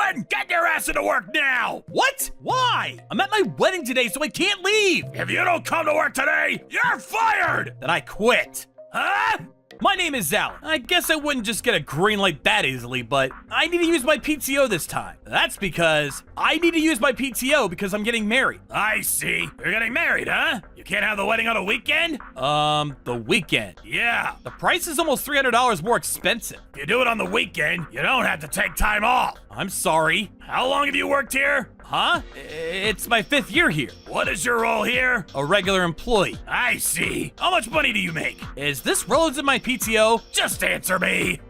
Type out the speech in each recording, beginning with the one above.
Helen, get your ass into work now! What? Why? I'm at my wedding today, so I can't leave. If you don't come to work today, you're fired! Then I quit. Huh? My name is Alan. I guess I wouldn't just get a green light that easily, but I need to use my PTO this time. That's because I need to use my PTO because I'm getting married. I see. You're getting married, huh? You can't have the wedding on a weekend? The weekend. Yeah. The price is almost $300 more expensive. If you do it on the weekend, you don't have to take time off. I'm sorry. How long have you worked here? Huh? It's my 5th year here. What is your role here? A regular employee. I see. How much money do you make? Is this relative to my PTO? Just answer me.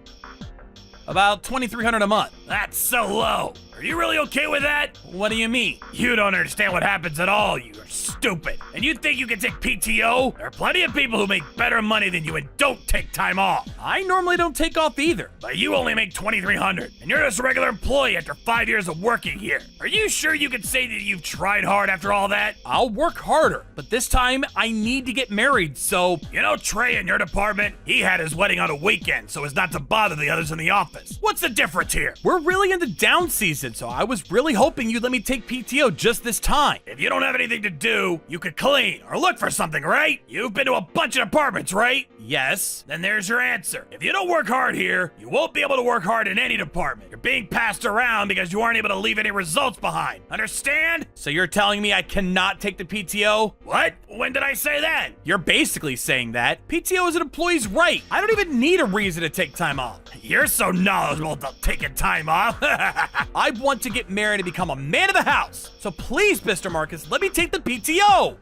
About $2,300 a month. That's so low. Are you really okay with that? What do you mean? You don't understand what happens at all. You are stupid. And you think you can take PTO? There are plenty of people who make better money than you and don't take time off. I normally don't take off either. But you only make $2,300, and you're just a regular employee after 5 years of working here. Are you sure you can say that you've tried hard after all that? I'll work harder, but this time I need to get married, so... You know Trey in your department? He had his wedding on a weekend so as not to bother the others in the office. What's the difference here? We're really in the down season, so I was really hoping you'd let me take PTO just this time. If you don't have anything to do, you could clean or look for something, right? You've been to a bunch of departments, right? Yes. Then there's your answer. If you don't work hard here, you won't be able to work hard in any department. You're being passed around because you aren't able to leave any results behind. Understand? So you're telling me I cannot take the PTO? What? When did I say that? You're basically saying that. PTO is an employee's right. I don't even need a reason to take time off. You're so knowledgeable about taking time off. I want to get married and become a man of the house. So please, Mr. Marcus, let me take the PTO.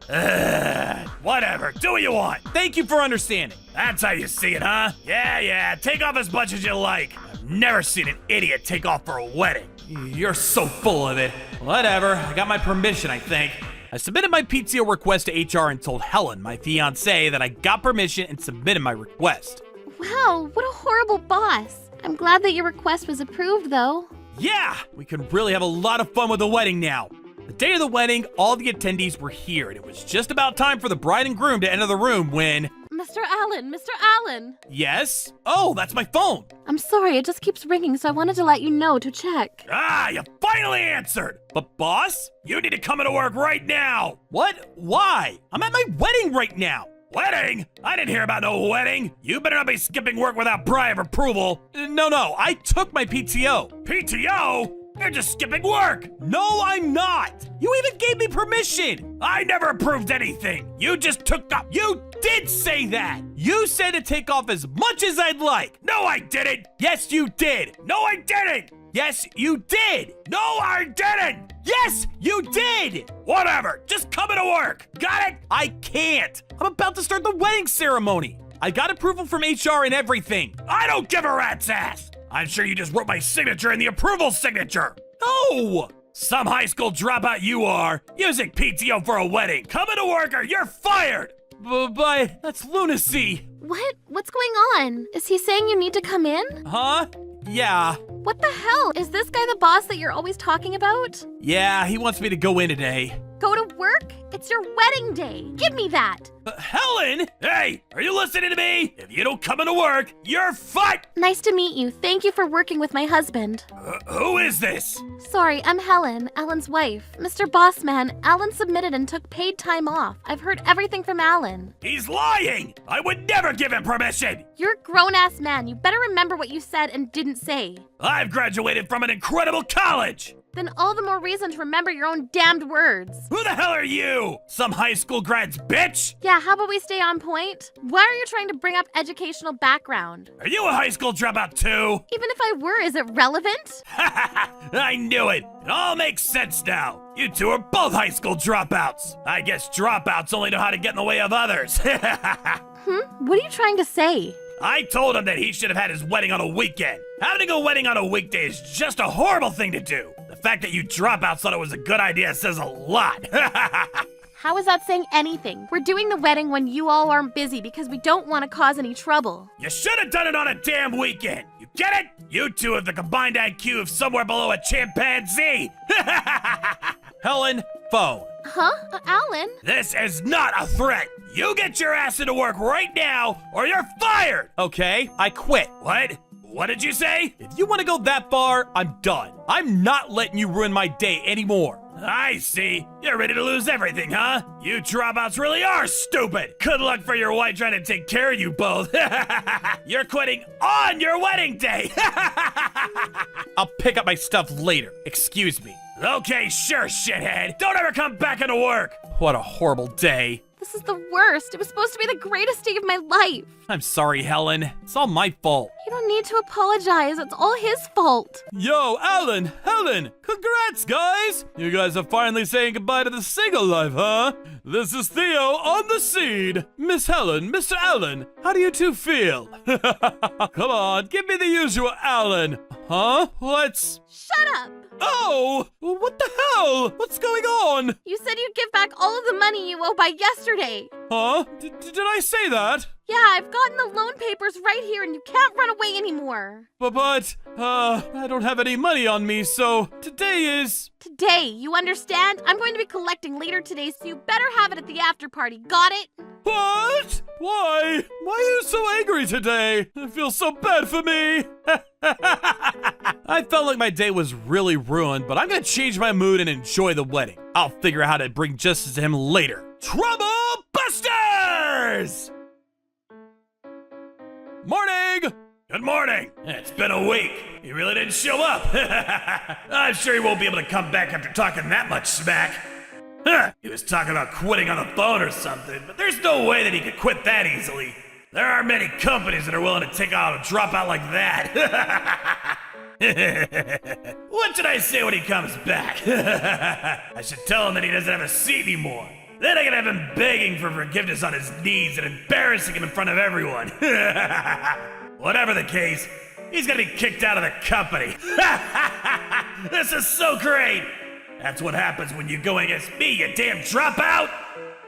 Whatever. Do what you want. Thank you for understanding. That's how you see it, huh? Yeah. Take off as much as you like. I've never seen an idiot take off for a wedding. You're so full of it. Whatever. I got my permission, I think. I submitted my PTO request to HR and told Helen, my fiancée, that I got permission and submitted my request. Wow, what a horrible boss. I'm glad that your request was approved, though. Yeah, we can really have a lot of fun with the wedding now. The day of the wedding, all the attendees were here, and it was just about time for the bride and groom to enter the room when... Mr. Allen! Yes? Oh, that's my phone. I'm sorry, it just keeps ringing, so I wanted to let you know to check. You finally answered. But boss? You need to come into work right now. What? Why? I'm at my wedding right now. Wedding? I didn't hear about no wedding. You better not be skipping work without prior approval. No, I took my PTO. PTO? You're just skipping work. No, I'm not. You even gave me permission. I never approved anything. You just took up. You did say that. You said to take off as much as I'd like. No, I didn't. Yes, you did. No, I didn't. Yes, you did. No, I didn't. Yes, you did. Whatever. Just come into work. Got it? I can't. I'm about to start the wedding ceremony. I got approval from HR and everything. I don't give a rat's ass. I'm sure you just wrote my signature in the approval signature. No. Some high school dropout you are, using PTO for a wedding. Come into work or you're fired. But that's lunacy. What? What's going on? Is he saying you need to come in? Huh? Yeah. What the hell? Is this guy the boss that you're always talking about? Yeah, he wants me to go in today. Go to work? It's your wedding day. Give me that. Helen! Hey, are you listening to me? If you don't come into work, you're fired! Nice to meet you. Thank you for working with my husband. Who is this? Sorry, I'm Helen, Alan's wife. Mr. Bossman, Alan submitted and took paid time off. I've heard everything from Alan. He's lying! I would never give him permission! You're a grown-ass man. You better remember what you said and didn't say. I've graduated from an incredible college! Then all the more reason to remember your own damned words. Who the hell are you? Some high school grad's bitch? Yeah, how about we stay on point? Why are you trying to bring up educational background? Are you a high school dropout too? Even if I were, is it relevant? I knew it. It all makes sense now. You two are both high school dropouts. I guess dropouts only know how to get in the way of others. What are you trying to say? I told him that he should have had his wedding on a weekend. Having a wedding on a weekday is just a horrible thing to do. The fact that you dropouts thought it was a good idea says a lot. How is that saying anything? We're doing the wedding when you all aren't busy because we don't want to cause any trouble. You should have done it on a damn weekend. You get it? You two have the combined IQ of somewhere below a chimpanzee. Helen, phone. Huh? Alan? This is not a threat. You get your ass into work right now or you're fired. Okay, I quit. What? What did you say? If you want to go that far, I'm done. I'm not letting you ruin my day anymore. I see. You're ready to lose everything, huh? You dropouts really are stupid. Good luck for your wife trying to take care of you both. You're quitting on your wedding day. I'll pick up my stuff later. Excuse me. Okay, sure, shithead. Don't ever come back into work. What a horrible day. This is the worst. It was supposed to be the greatest day of my life. I'm sorry, Helen. It's all my fault. You don't need to apologize. It's all his fault. Yo, Alan, Helen, congrats, guys! You guys are finally saying goodbye to the single life, huh? This is Theo on the seed. Miss Helen, Mr. Alan, how do you two feel? Come on, give me the usual Alan. Huh? Let's... Shut up. Oh! What the hell? What's going on? You said you'd give back all of the money you owe by yesterday. Huh? Did I say that? Yeah, I've gotten the loan papers right here and you can't run away anymore. But, I don't have any money on me, so today is... Today, you understand? I'm going to be collecting later today, so you better have it at the after party. Got it? What? Why? Why are you so angry today? It feels so bad for me. I felt like my day was really ruined, but I'm gonna change my mood and enjoy the wedding. I'll figure out how to bring justice to him later. Trouble Busters! Morning! Good morning. It's been a week. He really didn't show up. I'm sure he won't be able to come back after talking that much smack. Huh, he was talking about quitting on the phone or something, but there's no way that he could quit that easily. There aren't many companies that are willing to take out a dropout like that. What should I say when he comes back? I should tell him that he doesn't have a seat anymore. Then I can have him begging for forgiveness on his knees and embarrassing him in front of everyone. Whatever the case, he's gonna be kicked out of the company. This is so great. That's what happens when you go against me, you damn dropout.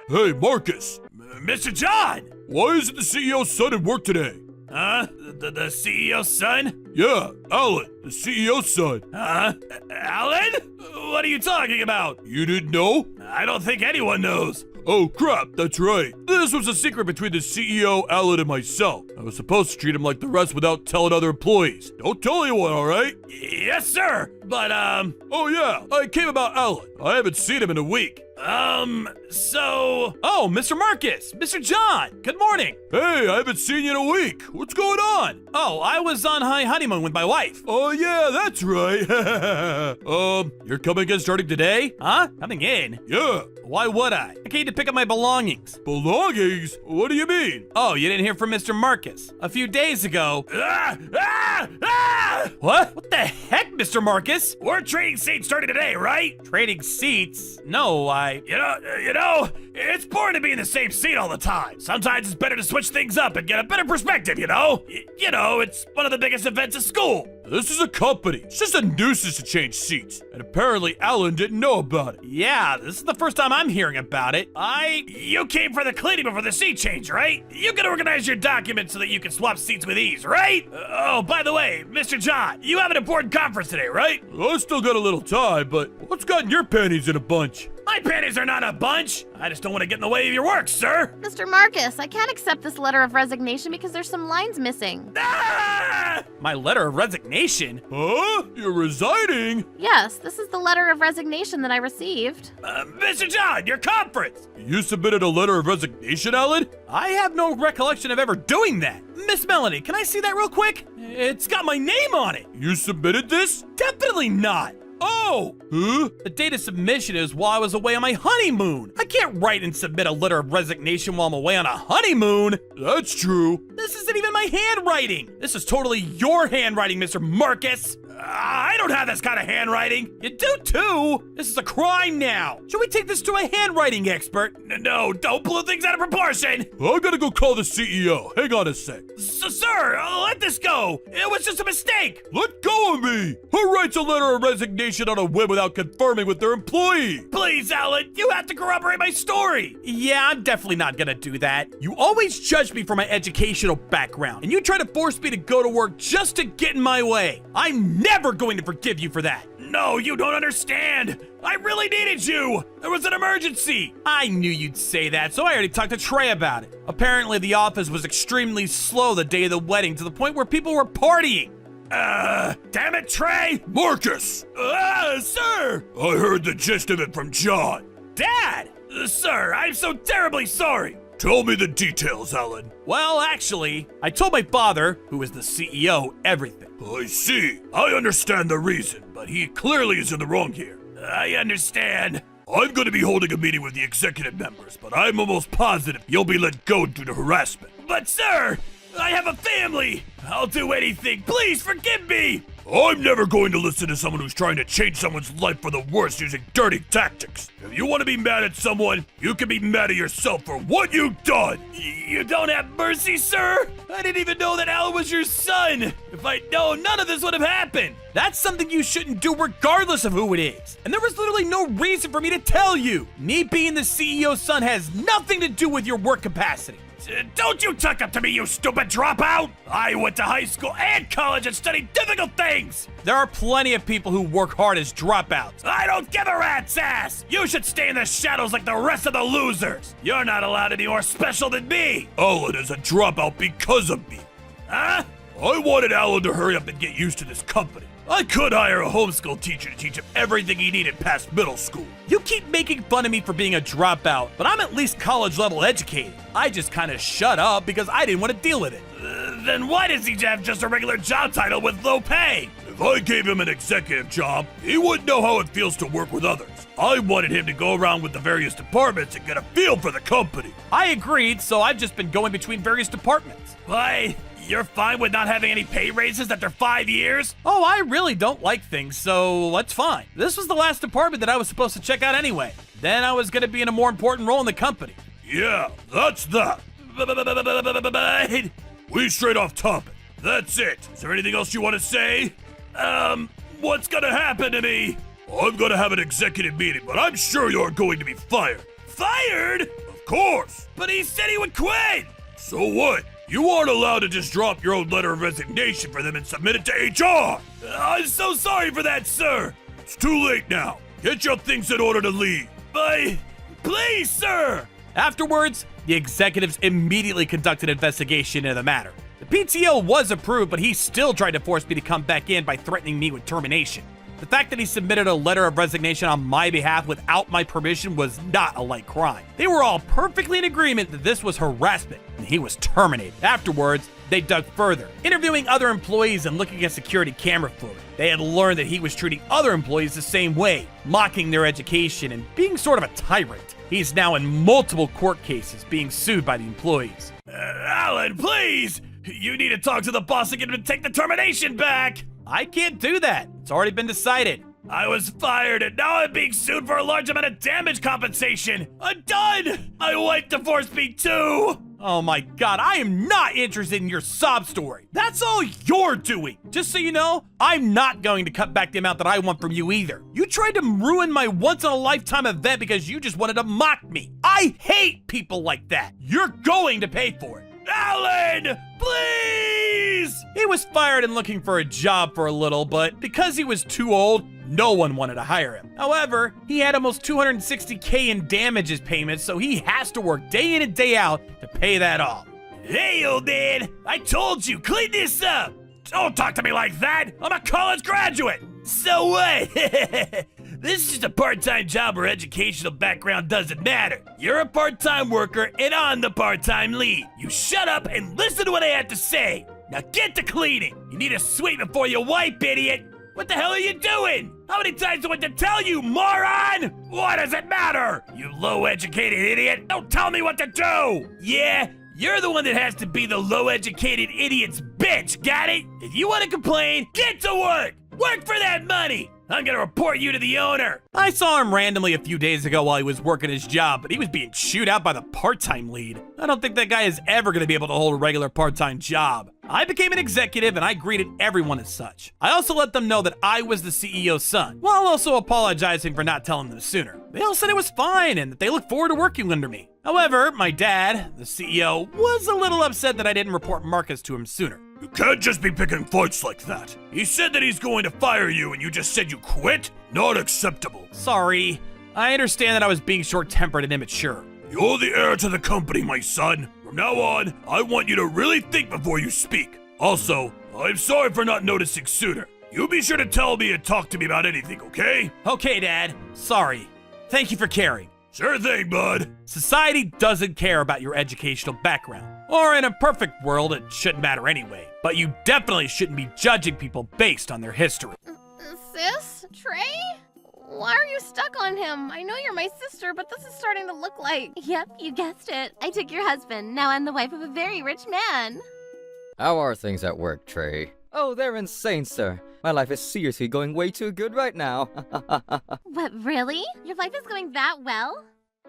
Hey, Marcus. Mr. John! Why isn't the CEO's son at work today? Huh? The CEO's son? Yeah, Alan, the CEO's son. Huh? Alan? What are you talking about? You didn't know? I don't think anyone knows. Oh, crap, that's right. This was a secret between the CEO, Alan, and myself. I was supposed to treat him like the rest without telling other employees. Don't tell anyone, alright? Yes, sir. But, Oh, yeah, I came about Alan. I haven't seen him in a week. so... Oh, Mr. Marcus! Mr. John! Good morning! Hey, I haven't seen you in a week. What's going on? Oh, I was on high honeymoon with my wife. Oh, yeah, that's right. You're coming in starting today? Huh? Coming in? Yeah. Why would I? I came to pick up my belongings. Belongings? What do you mean? Oh, you didn't hear from Mr. Marcus. A few days ago... Ah! What? What the heck, Mr. Marcus? We're trading seats starting today, right? Trading seats? No, You know, it's boring to be in the same seat all the time. Sometimes it's better to switch things up and get a better perspective, you know? You know, it's one of the biggest events at school. This is a company. It's just a nuisance to change seats. And apparently Alan didn't know about it. Yeah, this is the first time I'm hearing about it. You came for the cleaning before the seat change, right? You can organize your documents so that you can swap seats with ease, right? Oh, by the way, Mr. John, you have an important conference today, right? I still got a little time, but what's gotten your panties in a bunch? My panties are not a bunch. I just don't want to get in the way of your work, sir. Mr. Marcus, I can't accept this letter of resignation because there's some lines missing. Ah! My letter of resignation? Huh? You're resigning? Yes, this is the letter of resignation that I received. Mr. John, your conference. You submitted a letter of resignation, Alan? I have no recollection of ever doing that. Miss Melanie, can I see that real quick? It's got my name on it. You submitted this? Definitely not. Oh! Huh? The date of submission is while I was away on my honeymoon. I can't write and submit a letter of resignation while I'm away on a honeymoon. That's true. This isn't even my handwriting. This is totally your handwriting, Mr. Marcus. I don't have this kind of handwriting. You do too. This is a crime now. Should we take this to a handwriting expert? No, don't blow things out of proportion. I'm gonna go call the CEO. Hang on a sec. Sir, let this go. It was just a mistake. Let go of me! Who writes a letter of resignation on a whim without confirming with their employee? Please, Alan, you have to corroborate my story. Yeah, I'm definitely not gonna do that. You always judge me for my educational background, and you try to force me to go to work just to get in my way. I'm never going to forgive you for that. No, you don't understand. I really needed you. There was an emergency. I knew you'd say that, so I already talked to Trey about it. Apparently, the office was extremely slow the day of the wedding to the point where people were partying. Damn it, Trey! Marcus! Sir! I heard the gist of it from John. Dad! Sir, I'm so terribly sorry! Tell me the details, Alan. Well, actually, I told my father, who is the CEO, everything. I see. I understand the reason, but he clearly is in the wrong here. I understand. I'm going to be holding a meeting with the executive members, but I'm almost positive you'll be let go due to harassment. But sir, I have a family! I'll do anything. Please forgive me! I'm never going to listen to someone who's trying to change someone's life for the worse using dirty tactics. If you want to be mad at someone, you can be mad at yourself for what you've done. You don't have mercy, sir? I didn't even know that Alan was your son. If I'd known, none of this would have happened. That's something you shouldn't do regardless of who it is. And there was literally no reason for me to tell you. Me being the CEO's son has nothing to do with your work capacity. Don't you tuck up to me, you stupid dropout! I went to high school and college and studied difficult things! There are plenty of people who work hard as dropouts. I don't give a rat's ass! You should stay in the shadows like the rest of the losers! You're not allowed to be more special than me! Alan is a dropout because of me. Huh? I wanted Alan to hurry up and get used to this company. I could hire a homeschool teacher to teach him everything he needed past middle school. You keep making fun of me for being a dropout, but I'm at least college level educated. I just kind of shut up because I didn't want to deal with it. Then why does he have just a regular job title with low pay? If I gave him an executive job, he wouldn't know how it feels to work with others. I wanted him to go around with the various departments and get a feel for the company. I agreed, so I've just been going between various departments. Why? You're fine with not having any pay raises after 5 years? Oh, I really don't like things, so that's fine. This was the last department that I was supposed to check out anyway. Then I was going to be in a more important role in the company. Yeah, that's that. But We straight off topic. That's it. Is there anything else you want to say? what's gonna happen to me? I'm gonna have an executive meeting, but I'm sure you're going to be fired. Fired? Of course. But he said he would quit! So what? You aren't allowed to just drop your own letter of resignation for them and submit it to HR. I'm so sorry for that, sir! It's too late now. Get your things in order to leave. Please, sir! Afterwards, the executives immediately conducted an investigation into the matter. The PTO was approved, but he still tried to force me to come back in by threatening me with termination. The fact that he submitted a letter of resignation on my behalf without my permission was not a light crime. They were all perfectly in agreement that this was harassment, and he was terminated. Afterwards, they dug further, interviewing other employees and looking at security camera footage. They had learned that he was treating other employees the same way, mocking their education and being sort of a tyrant. He's now in multiple court cases being sued by the employees. Alan, please! You need to talk to the boss and get him to take the termination back! I can't do that. It's already been decided. I was fired and now I'm being sued for a large amount of damage compensation! I'm done! My wife divorced me too! Oh my god, I am not interested in your sob story. That's all you're doing. Just so you know, I'm not going to cut back the amount that I want from you either. You tried to ruin my once-in-a-lifetime event because you just wanted to mock me. I hate people like that. You're going to pay for it. Alan! Please! He was fired and looking for a job for a little, but because he was too old, no one wanted to hire him. However, he had almost $260K in damages payments, so he has to work day in and day out to pay that off. Hey, old man! I told you, clean this up! Don't talk to me like that! I'm a college graduate! So what? This is just a part-time job where educational background doesn't matter. You're a part-time worker and I'm the part-time lead. You shut up and listen to what I have to say. Now get to cleaning. You need a sweep before you wipe, idiot. What the hell are you doing? How many times do I have to tell you, moron? What does it matter? You low-educated idiot. Don't tell me what to do. Yeah, you're the one that has to be the low-educated idiot's bitch, got it? If you want to complain, get to work. Work for that money. I'm gonna report you to the owner. I saw him randomly a few days ago while he was working his job, but he was being chewed out by the part-time lead. I don't think that guy is ever gonna be able to hold a regular part-time job. I became an executive and I greeted everyone as such. I also let them know that I was the CEO's son, while also apologizing for not telling them sooner. They all said it was fine and that they look forward to working under me. However, my dad, the CEO, was a little upset that I didn't report Marcus to him sooner. You can't just be picking fights like that. He said that he's going to fire you and you just said you quit? Not acceptable. Sorry. I understand that I was being short-tempered and immature. You're the heir to the company, my son. From now on, I want you to really think before you speak. Also, I'm sorry for not noticing sooner. You be sure to tell me and talk to me about anything, okay? Okay, Dad. Sorry. Thank you for caring. Sure thing, bud. Society doesn't care about your educational background. Or in a perfect world, it shouldn't matter anyway. But you definitely shouldn't be judging people based on their history. Sis? Trey? Why are you stuck on him? I know you're my sister, but this is starting to look like... Yep, you guessed it. I took your husband. Now I'm the wife of a very rich man. How are things at work, Trey? Oh, they're insane, sir. My life is seriously going way too good right now. What, really? Your life is going that well?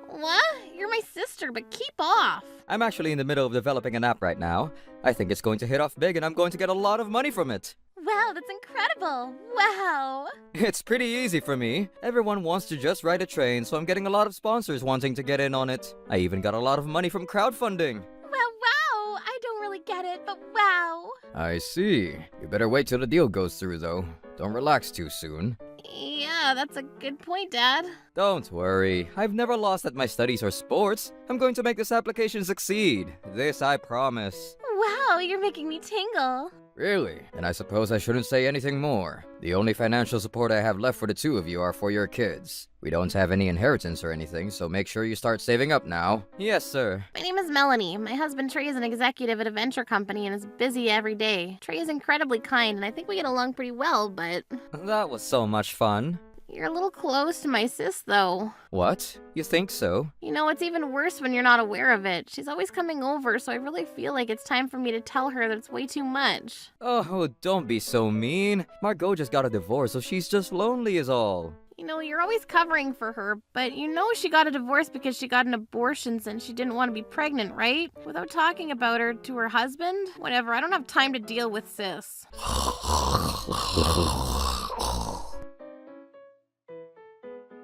What? You're my sister, but keep off. I'm actually in the middle of developing an app right now. I think it's going to hit off big and I'm going to get a lot of money from it. Wow, that's incredible. Wow. It's pretty easy for me. Everyone wants to just ride a train, so I'm getting a lot of sponsors wanting to get in on it. I even got a lot of money from crowdfunding. Wow. I don't really get it, but wow. I see. You better wait till the deal goes through, though. Don't relax too soon. Yeah, that's a good point, Dad. Don't worry. I've never lost at my studies or sports. I'm going to make this application succeed. This I promise. Wow, you're making me tingle. Really? And I suppose I shouldn't say anything more. The only financial support I have left for the two of you are for your kids. We don't have any inheritance or anything, so make sure you start saving up now. Yes, sir. My name is Melanie. My husband Trey is an executive at a venture company and is busy every day. Trey is incredibly kind, and I think we get along pretty well, but... That was so much fun. You're a little close to my sis, though. What? You think so? You know, it's even worse when you're not aware of it. She's always coming over, so I really feel like it's time for me to tell her that it's way too much. Oh, don't be so mean. Margot just got a divorce, so she's just lonely is all. You know, you're always covering for her, but you know she got a divorce because she got an abortion since she didn't want to be pregnant, right? Without talking about her to her husband? Whatever, I don't have time to deal with sis.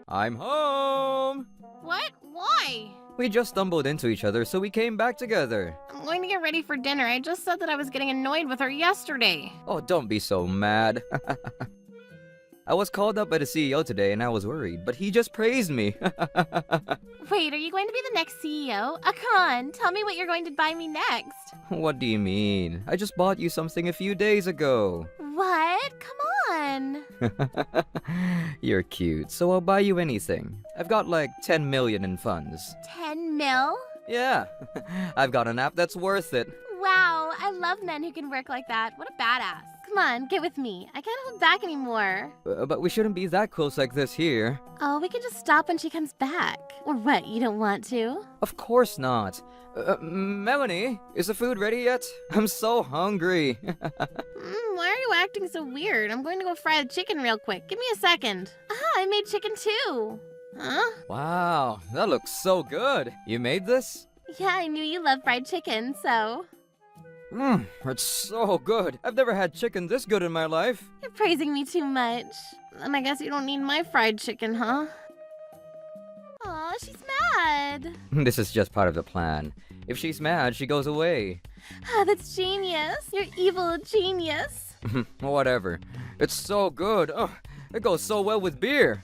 I'm home! What? Why? We just stumbled into each other, so we came back together. I'm going to get ready for dinner. I just said that I was getting annoyed with her yesterday. Oh, don't be so mad. I was called up by the CEO today and I was worried, but he just praised me. Wait, are you going to be the next CEO? Come on, tell me what you're going to buy me next. What do you mean? I just bought you something a few days ago. What? Come on. You're cute, so I'll buy you anything. I've got like 10 million in funds. 10 mil? Yeah, I've got an app that's worth it. Wow, I love men who can work like that. What a badass. Come on, get with me. I can't hold back anymore. But we shouldn't be that close like this here. Oh, we can just stop when she comes back. Or what, you don't want to? Of course not. Melanie, is the food ready yet? I'm so hungry. Why are you acting so weird? I'm going to go fry the chicken real quick. Give me a second. I made chicken too. Huh? Wow, that looks so good. You made this? Yeah, I knew you love fried chicken, so... It's so good. I've never had chicken this good in my life. You're praising me too much. Then I guess you don't need my fried chicken, huh? Aw, she's mad. This is just part of the plan. If she's mad, she goes away. That's genius. You're evil genius. Whatever. It's so good. Oh, it goes so well with beer.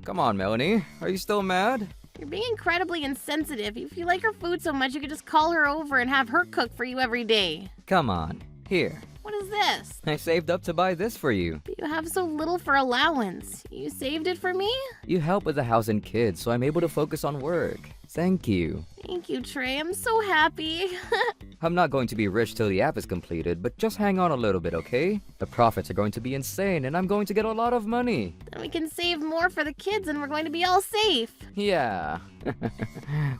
Come on, Melanie. Are you still mad? You're being incredibly insensitive. If you like her food so much, you could just call her over and have her cook for you every day. Come on. Here. What is this? I saved up to buy this for you. But you have so little for allowance. You saved it for me? You help with the house and kids, so I'm able to focus on work. Thank you. Thank you, Trey. I'm so happy. I'm not going to be rich till the app is completed, but just hang on a little bit, okay? The profits are going to be insane, and I'm going to get a lot of money. Then we can save more for the kids, and we're going to be all safe. Yeah.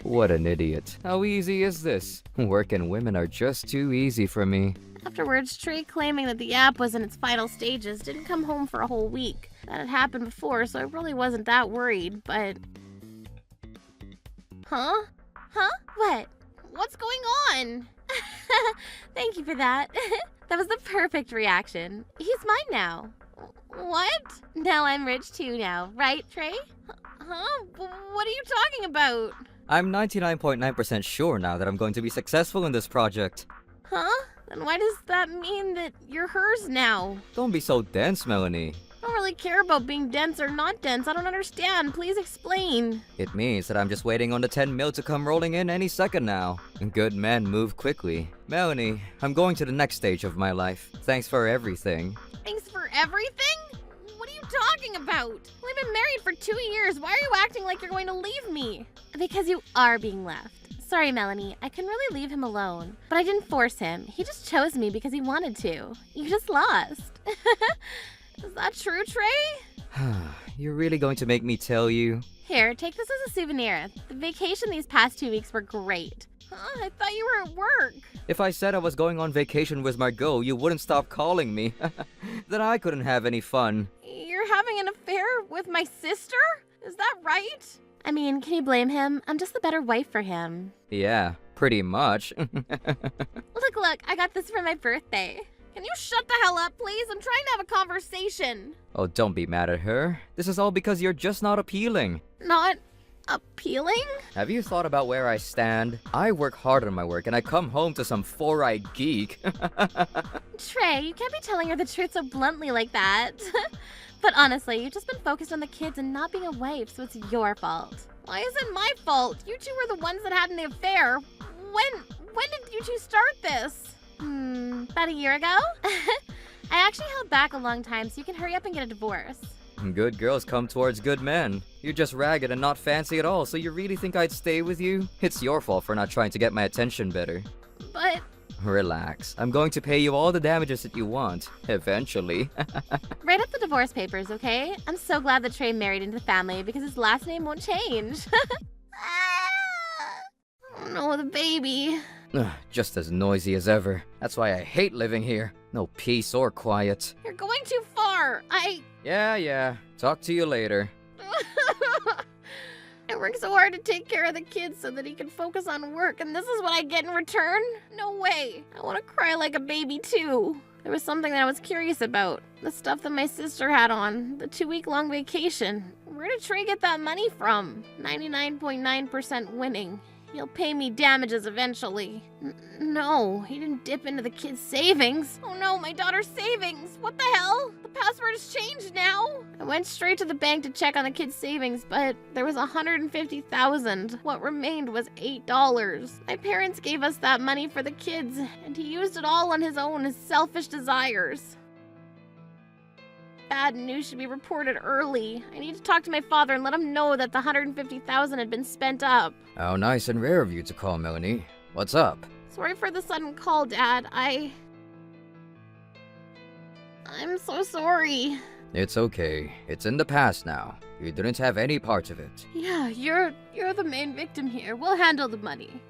What an idiot. How easy is this? Work and women are just too easy for me. Afterwards, Trey claiming that the app was in its final stages didn't come home for a whole week. That had happened before, so I really wasn't that worried, but... Huh? What? What's going on? Thank you for that. That was the perfect reaction. He's mine now. What? Now I'm rich too now, right, Trey? Huh? What are you talking about? I'm 99.9% sure now that I'm going to be successful in this project. Huh? Then why does that mean that you're hers now? Don't be so dense, Melanie. I don't really care about being dense or not dense. I don't understand. Please explain. It means that I'm just waiting on the 10 mil to come rolling in any second now. Good men move quickly. Melanie, I'm going to the next stage of my life. Thanks for everything. Thanks for everything? What are you talking about? We've been married for 2 years. Why are you acting like you're going to leave me? Because you are being left. Sorry, Melanie. I couldn't really leave him alone. But I didn't force him. He just chose me because he wanted to. You just lost. Is that true, Trey? You're really going to make me tell you? Here, take this as a souvenir. The vacation these past 2 weeks were great. Huh? I thought you were at work. If I said I was going on vacation with Margot, you wouldn't stop calling me. Then I couldn't have any fun. You're having an affair with my sister? Is that right? I mean, can you blame him? I'm just the better wife for him. Yeah, pretty much. Look, I got this for my birthday. Can you shut the hell up, please? I'm trying to have a conversation. Oh, don't be mad at her. This is all because you're just not appealing. Not appealing? Have you thought about where I stand? I work hard on my work and I come home to some four-eyed geek. Trey, you can't be telling her the truth so bluntly like that. But honestly, you've just been focused on the kids and not being a wife, so it's your fault. Why is it my fault? You two were the ones that had an affair. When did you two start this? About a year ago? I actually held back a long time so you can hurry up and get a divorce. Good girls come towards good men. You're just ragged and not fancy at all, so you really think I'd stay with you? It's your fault for not trying to get my attention better. But... Relax. I'm going to pay you all the damages that you want. Eventually. Write up the divorce papers, okay? I'm so glad that Trey married into the family because his last name won't change. Oh no, the baby. Just as noisy as ever. That's why I hate living here. No peace or quiet. You're going too far. Yeah. Talk to you later. I work so hard to take care of the kids so that he can focus on work, and this is what I get in return? No way. I want to cry like a baby, too. There was something that I was curious about. The stuff that my sister had on. The 2-week-long vacation. Where did Trey get that money from? 99.9% winning. He'll pay me damages eventually. No, he didn't dip into the kids' savings. Oh no, my daughter's savings. What the hell? The password has changed now. I went straight to the bank to check on the kids' savings, but there was $150,000. What remained was $8. My parents gave us that money for the kids, and he used it all on his own selfish desires. Bad news should be reported early. I need to talk to my father and let him know that the $150,000 had been spent up. How nice and rare of you to call, Melanie. What's up? Sorry for the sudden call, Dad. I'm so sorry. It's okay. It's in the past now. You didn't have any part of it. Yeah, you're the main victim here. We'll handle the money.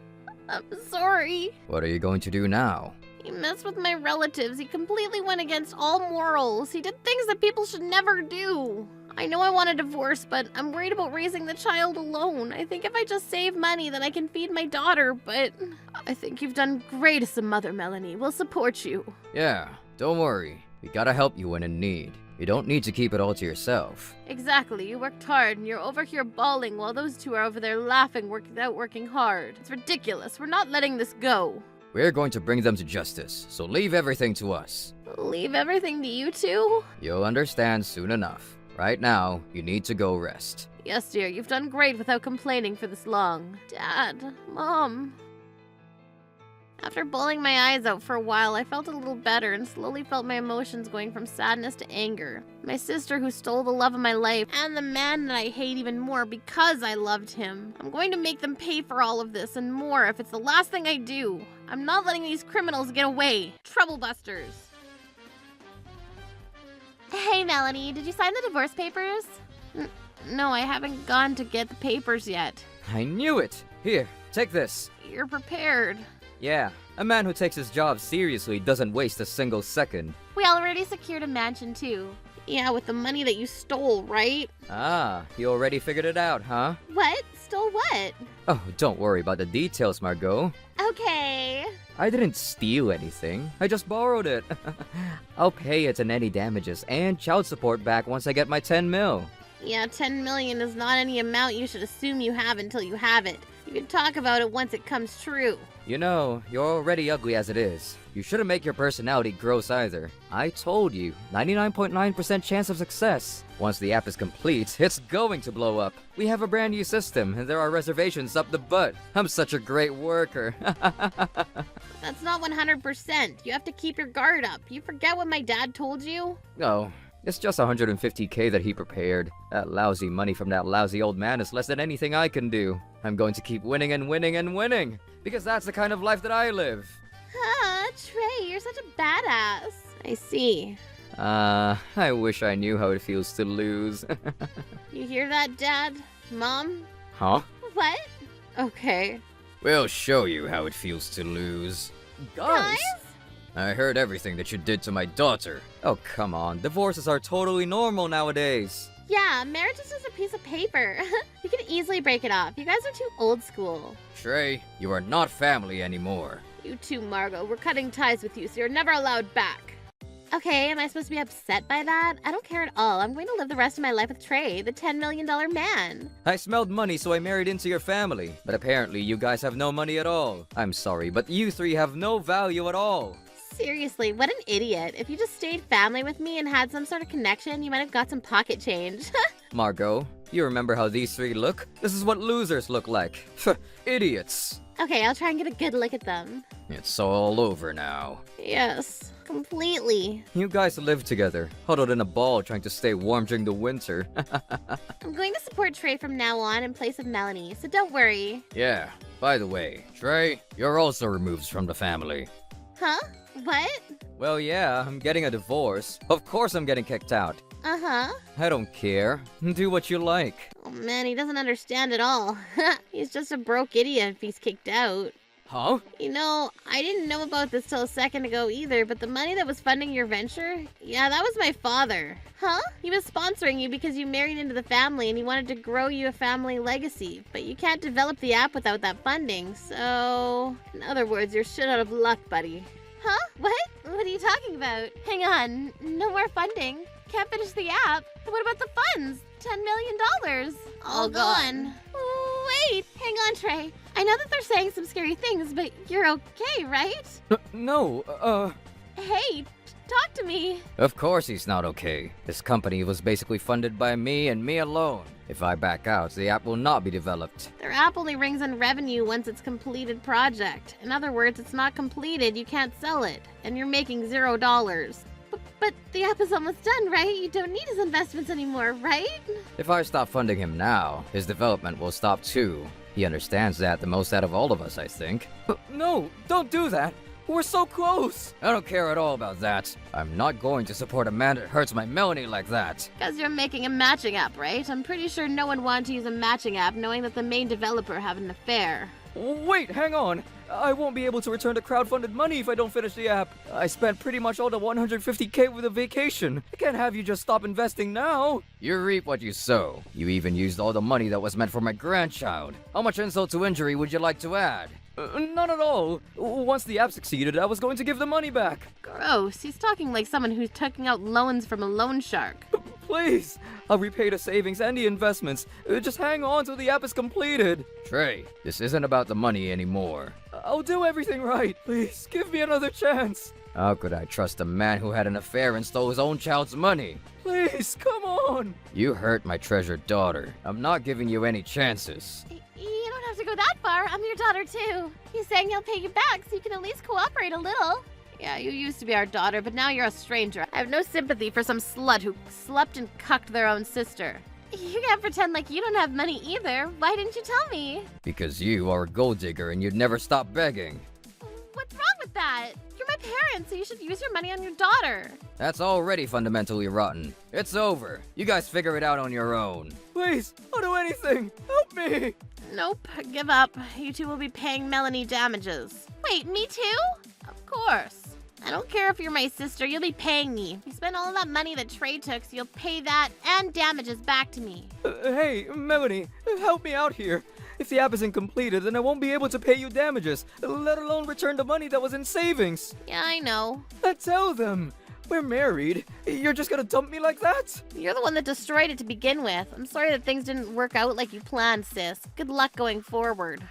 I'm sorry. What are you going to do now? He messed with my relatives. He completely went against all morals. He did things that people should never do. I know I want a divorce, but I'm worried about raising the child alone. I think if I just save money, then I can feed my daughter, but I think you've done great as a mother, Melanie. We'll support you. Yeah, don't worry. We gotta help you when in need. You don't need to keep it all to yourself. Exactly. You worked hard, and you're over here bawling while those two are over there laughing without working hard. It's ridiculous. We're not letting this go. We're going to bring them to justice, so leave everything to us. Leave everything to you two? You'll understand soon enough. Right now, you need to go rest. Yes, dear. You've done great without complaining for this long. Dad, Mom. After bawling my eyes out for a while, I felt a little better and slowly felt my emotions going from sadness to anger. My sister who stole the love of my life, and the man that I hate even more because I loved him. I'm going to make them pay for all of this and more if it's the last thing I do. I'm not letting these criminals get away. Troublebusters. Hey, Melanie, did you sign the divorce papers? No, I haven't gone to get the papers yet. I knew it! Here, take this. You're prepared. Yeah, a man who takes his job seriously doesn't waste a single second. We already secured a mansion, too. Yeah, with the money that you stole, right? Ah, you already figured it out, huh? What? Stole what? Oh, don't worry about the details, Margot. Okay. I didn't steal anything. I just borrowed it. I'll pay it and any damages and child support back once I get my 10 mil. Yeah, 10 million is not any amount you should assume you have until you have it. You could talk about it once it comes true. You know, you're already ugly as it is. You shouldn't make your personality gross either. I told you, 99.9% chance of success. Once the app is complete, it's going to blow up. We have a brand new system, and there are reservations up the butt. I'm such a great worker. That's not 100%. You have to keep your guard up. You forget what my dad told you? Oh, it's just 150K that he prepared. That lousy money from that lousy old man is less than anything I can do. I'm going to keep winning and winning and winning, because that's the kind of life that I live. Huh, Trey, you're such a badass. I see. I wish I knew how it feels to lose. You hear that, Dad? Mom? Huh? What? Okay. We'll show you how it feels to lose. Guys? I heard everything that you did to my daughter. Oh, come on. Divorces are totally normal nowadays. Yeah, marriage is just a piece of paper. You can easily break it off. You guys are too old school. Trey, you are not family anymore. You too, Margot. We're cutting ties with you, so you're never allowed back. Okay, am I supposed to be upset by that? I don't care at all. I'm going to live the rest of my life with Trey, the $10 million man. I smelled money, so I married into your family. But apparently, you guys have no money at all. I'm sorry, but you three have no value at all. Seriously, what an idiot. If you just stayed family with me and had some sort of connection, you might have got some pocket change. Margot, you remember how these three look? This is what losers look like. Idiots. Okay, I'll try and get a good look at them. It's all over now. Yes, completely. You guys live together, huddled in a ball trying to stay warm during the winter. I'm going to support Trey from now on in place of Melanie, so don't worry. Yeah, by the way, Trey, you're also removed from the family. Huh? What? Well, yeah, I'm getting a divorce. Of course I'm getting kicked out. Uh-huh. I don't care. Do what you like. Oh man, he doesn't understand at all. He's just a broke idiot if he's kicked out. Huh? You know, I didn't know about this till a second ago either, but the money that was funding your venture, yeah, that was my father. Huh? He was sponsoring you because you married into the family and he wanted to grow you a family legacy, but you can't develop the app without that funding, so... In other words, you're shit out of luck, buddy. Huh? What? What are you talking about? Hang on, no more funding. Can't finish the app. What about the funds? $10 million. All gone. Wait, hang on, Trey. I know that they're saying some scary things, but you're okay, right? No, Hey, talk to me. Of course he's not okay. This company was basically funded by me and me alone. If I back out, the app will not be developed. Their app only rings in revenue once it's completed project. In other words, it's not completed, you can't sell it. And you're making $0. But the app is almost done, right? You don't need his investments anymore, right? If I stop funding him now, his development will stop too. He understands that the most out of all of us, I think. No, don't do that. We're so close. I don't care at all about that. I'm not going to support a man that hurts my Melanie like that. Because you're making a matching app, right? I'm pretty sure no one wanted to use a matching app knowing that the main developer had an affair. Wait, hang on. I won't be able to return the crowdfunded money if I don't finish the app. I spent pretty much all the 150K with a vacation. I can't have you just stop investing now. You reap what you sow. You even used all the money that was meant for my grandchild. How much insult to injury would you like to add? None at all. Once the app succeeded, I was going to give the money back. Gross. He's talking like someone who's taking out loans from a loan shark. Please, I'll repay the savings and the investments. Just hang on till the app is completed. Trey, this isn't about the money anymore. I'll do everything right. Please, give me another chance. How could I trust a man who had an affair and stole his own child's money? Please, come on. You hurt my treasured daughter. I'm not giving you any chances. You don't have to go that far. I'm your daughter, too. He's saying he'll pay you back so you can at least cooperate a little. Yeah, you used to be our daughter, but now you're a stranger. I have no sympathy for some slut who slept and cucked their own sister. You can't pretend like you don't have money either. Why didn't you tell me? Because you are a gold digger and you'd never stop begging. What's wrong with that? You're my parents, so you should use your money on your daughter. That's already fundamentally rotten. It's over. You guys figure it out on your own. Please, I'll do anything. Help me. Nope, give up. You two will be paying Melanie damages. Wait, me too? Of course. I don't care if you're my sister, you'll be paying me. You spent all of that money that Trey took, so you'll pay that and damages back to me. Hey, Melanie, help me out here. If the app isn't completed, then I won't be able to pay you damages, let alone return the money that was in savings. Yeah, I know. Tell them. We're married. You're just gonna dump me like that? You're the one that destroyed it to begin with. I'm sorry that things didn't work out like you planned, sis. Good luck going forward.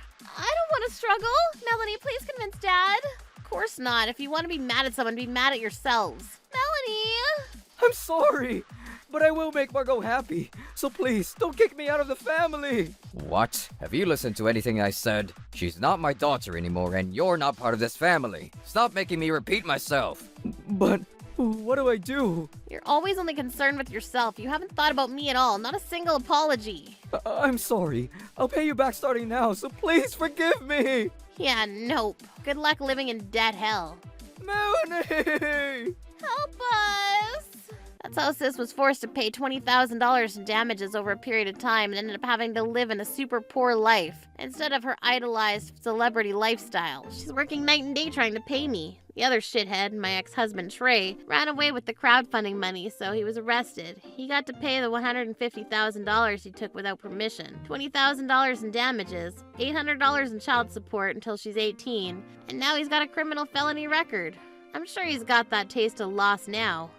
want to struggle? Melanie, please convince Dad. Of course not. If you want to be mad at someone, be mad at yourselves. Melanie! I'm sorry, but I will make Margot happy. So please, don't kick me out of the family. What? Have you listened to anything I said? She's not my daughter anymore, and you're not part of this family. Stop making me repeat myself. But what do I do? You're always only concerned with yourself. You haven't thought about me at all. Not a single apology. I'm sorry. I'll pay you back starting now, so please forgive me. Yeah, nope. Good luck living in debt hell. Melanie! Help us! That's how Sis was forced to pay $20,000 in damages over a period of time and ended up having to live in a super poor life instead of her idolized celebrity lifestyle. She's working night and day trying to pay me. The other shithead, my ex-husband Trey, ran away with the crowdfunding money, so he was arrested. He got to pay the $150,000 he took without permission, $20,000 in damages, $800 in child support until she's 18, and now he's got a criminal felony record. I'm sure he's got that taste of loss now.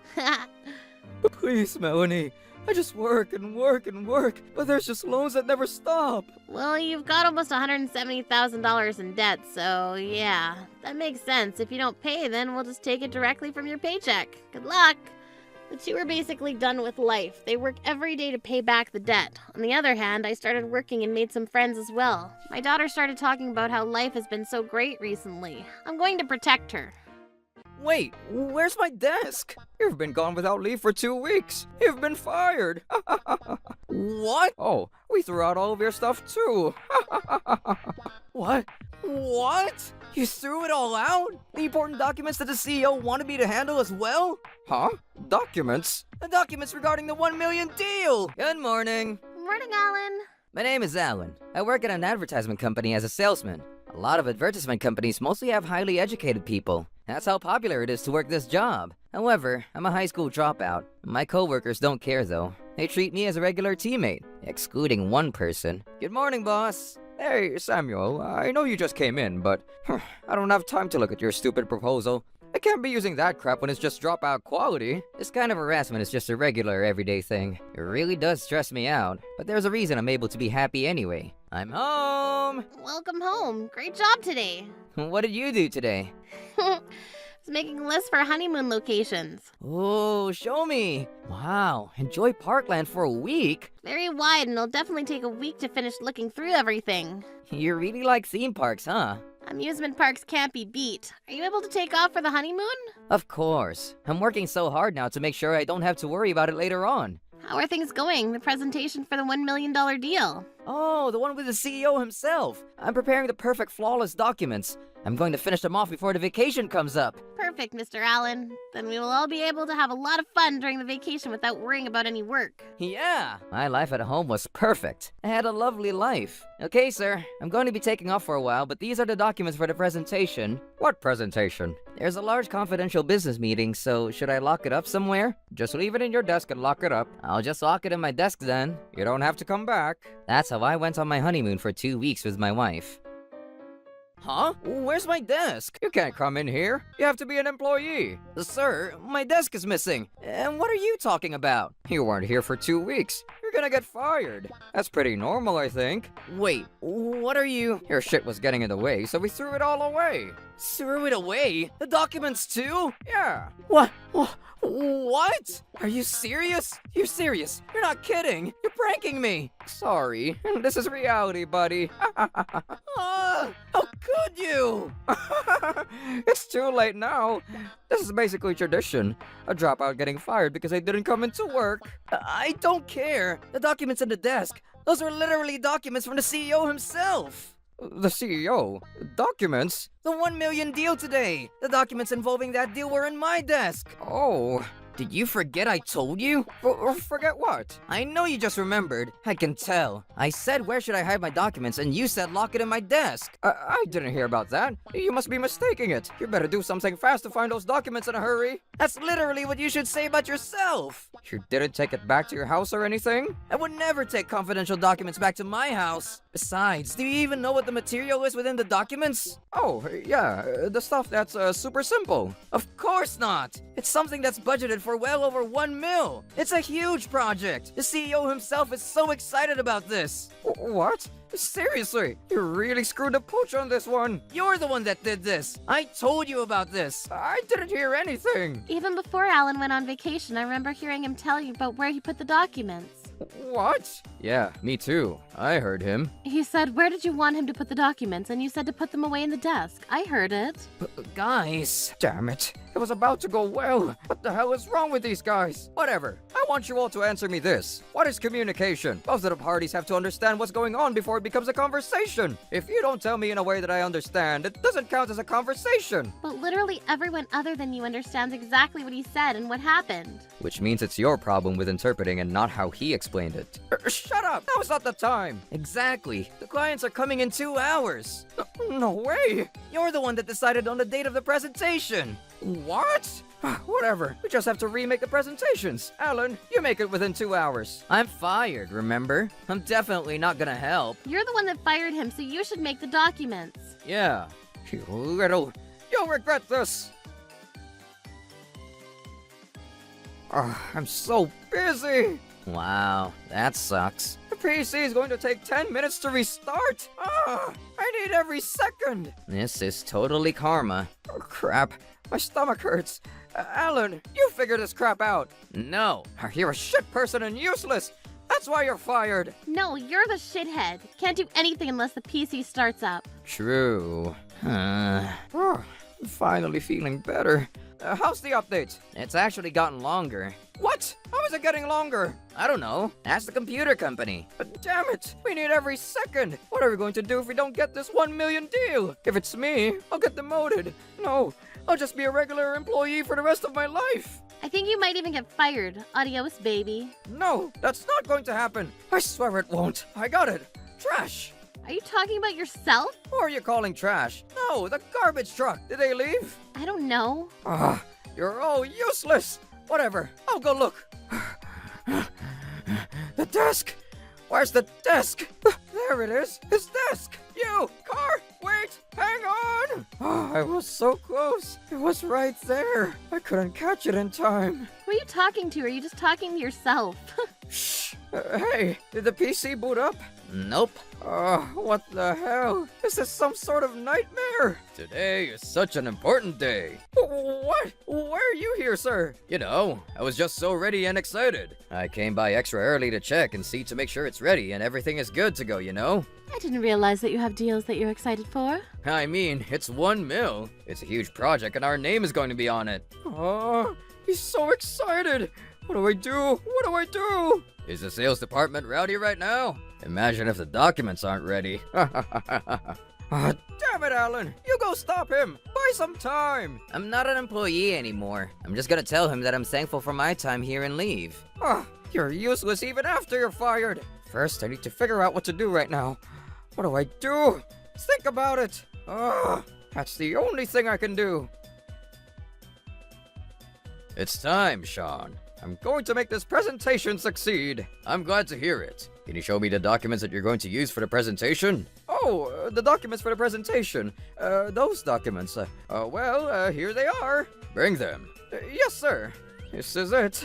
Please, Melanie. I just work and work and work, but there's just loans that never stop. Well, you've got almost $170,000 in debt, so yeah, that makes sense. If you don't pay, then we'll just take it directly from your paycheck. Good luck. The two are basically done with life. They work every day to pay back the debt. On the other hand, I started working and made some friends as well. My daughter started talking about how life has been so great recently. I'm going to protect her. Wait, where's my desk? You've been gone without leave for 2 weeks. You've been fired. What? Oh, we threw out all of your stuff too. What? What? You threw it all out? The important documents that the CEO wanted me to handle as well? Huh? Documents? The documents regarding the 1 million deal! Good morning. Morning, Alan. My name is Alan. I work at an advertisement company as a salesman. A lot of advertisement companies mostly have highly educated people. That's how popular it is to work this job. However, I'm a high school dropout. My coworkers don't care though. They treat me as a regular teammate, excluding one person. Good morning, boss. Hey, Samuel, I know you just came in, but I don't have time to look at your stupid proposal. I can't be using that crap when it's just dropout quality. This kind of harassment is just a regular, everyday thing. It really does stress me out, but there's a reason I'm able to be happy anyway. I'm home! Welcome home. Great job today. What did you do today? I was making lists for honeymoon locations. Oh, show me! Wow, enjoy Parkland for a week? Very wide, and it'll definitely take a week to finish looking through everything. You really like theme parks, huh? Amusement parks can't be beat. Are you able to take off for the honeymoon? Of course. I'm working so hard now to make sure I don't have to worry about it later on. How are things going? The presentation for the $1 million deal. Oh, the one with the CEO himself. I'm preparing the perfect flawless documents. I'm going to finish them off before the vacation comes up. Perfect, Mr. Allen. Then we will all be able to have a lot of fun during the vacation without worrying about any work. Yeah, my life at home was perfect. I had a lovely life. Okay, sir, I'm going to be taking off for a while, but these are the documents for the presentation. What presentation? There's a large confidential business meeting, so should I lock it up somewhere? Just leave it in your desk and lock it up. I'll just lock it in my desk then. You don't have to come back. That's how I went on my honeymoon for 2 weeks with my wife. Huh? Where's my desk? You can't come in here. You have to be an employee. Sir, my desk is missing. And what are you talking about? You weren't here for 2 weeks. You're gonna get fired. That's pretty normal, I think. Wait, what are you? Your shit was getting in the way, so we threw it all away. Threw it away? The documents too? Yeah. What? What? Are you serious? You're serious. You're not kidding. You're pranking me. Sorry. This is reality, buddy. How could you? It's too late now. This is basically tradition. A dropout getting fired because they didn't come into work. I don't care. The documents in the desk. Those are literally documents from the CEO himself. The CEO? Documents? The 1 million deal today! The documents involving that deal were in my desk! Oh, did you forget I told you? Forget what? I know you just remembered. I can tell. I said where should I hide my documents and you said lock it in my desk. I didn't hear about that. You must be mistaking it. You better do something fast to find those documents in a hurry. That's literally what you should say about yourself. You didn't take it back to your house or anything? I would never take confidential documents back to my house. Besides, do you even know what the material is within the documents? Oh, yeah, the stuff that's super simple. Of course not! It's something that's budgeted for well over 1 mil. It's a huge project. The CEO himself is so excited about this. What? Seriously, you really screwed the pooch on this one. You're the one that did this. I told you about this. I didn't hear anything. Even before Alan went on vacation, I remember hearing him tell you about where he put the documents. What? Yeah, me too. I heard him. He said, where did you want him to put the documents? And you said to put them away in the desk. I heard it. Guys. Damn it. It was about to go well. What the hell is wrong with these guys? Whatever. I want you all to answer me this. What is communication? Both of the parties have to understand what's going on before it becomes a conversation. If you don't tell me in a way that I understand, it doesn't count as a conversation. But literally everyone other than you understands exactly what he said and what happened. Which means it's your problem with interpreting and not how he explained it. Shut up! Now's not the time! Exactly. The clients are coming in 2 hours. No way! You're the one that decided on the date of the presentation. What? Whatever. We just have to remake the presentations. Alan, you make it within 2 hours. I'm fired, remember? I'm definitely not gonna help. You're the one that fired him, so you should make the documents. Yeah. You'll regret this. I'm so busy. Wow, that sucks. The PC is going to take 10 minutes to restart. I need every second. This is totally karma. Oh, crap. My stomach hurts. Alan, you figure this crap out. No, you're a shit person and useless. That's why you're fired. No, you're the shithead. Can't do anything unless the PC starts up. True. I'm finally feeling better. How's the update? It's actually gotten longer. What? How is it getting longer? I don't know. Ask the computer company. Damn it! We need every second! What are we going to do if we don't get this 1 million deal? If it's me, I'll get demoted. No, I'll just be a regular employee for the rest of my life. I think you might even get fired. Adios, baby. No, that's not going to happen. I swear it won't. I got it. Trash. Are you talking about yourself? Who are you calling trash? No, the garbage truck. Did they leave? I don't know. You're all useless. Whatever. I'll go look. The desk. Where's the desk? There it is. His desk. You, car, wait, hang on. I was so close. It was right there. I couldn't catch it in time. Who are you talking to? Are you just talking to yourself? Shh. Hey, did the PC boot up? Nope. What the hell? This is some sort of nightmare. Today is such an important day. What? Why are you here, sir? You know, I was just so ready and excited. I came by extra early to check and see to make sure it's ready and everything is good to go, you know? I didn't realize that you have deals that you're excited for. I mean, it's 1 mil. It's a huge project and our name is going to be on it. Oh, he's so excited. What do I do? What do I do? Is the sales department rowdy right now? Imagine if the documents aren't ready. Damn it, Alan! You go stop him! Buy some time! I'm not an employee anymore. I'm just gonna tell him that I'm thankful for my time here and leave. You're useless even after you're fired. First, I need to figure out what to do right now. What do I do? Think about it! That's the only thing I can do. It's time, Sean. I'm going to make this presentation succeed. I'm glad to hear it. Can you show me the documents that you're going to use for the presentation? Oh, the documents for the presentation. Those documents. Well, here they are. Bring them. Yes, sir. This is it.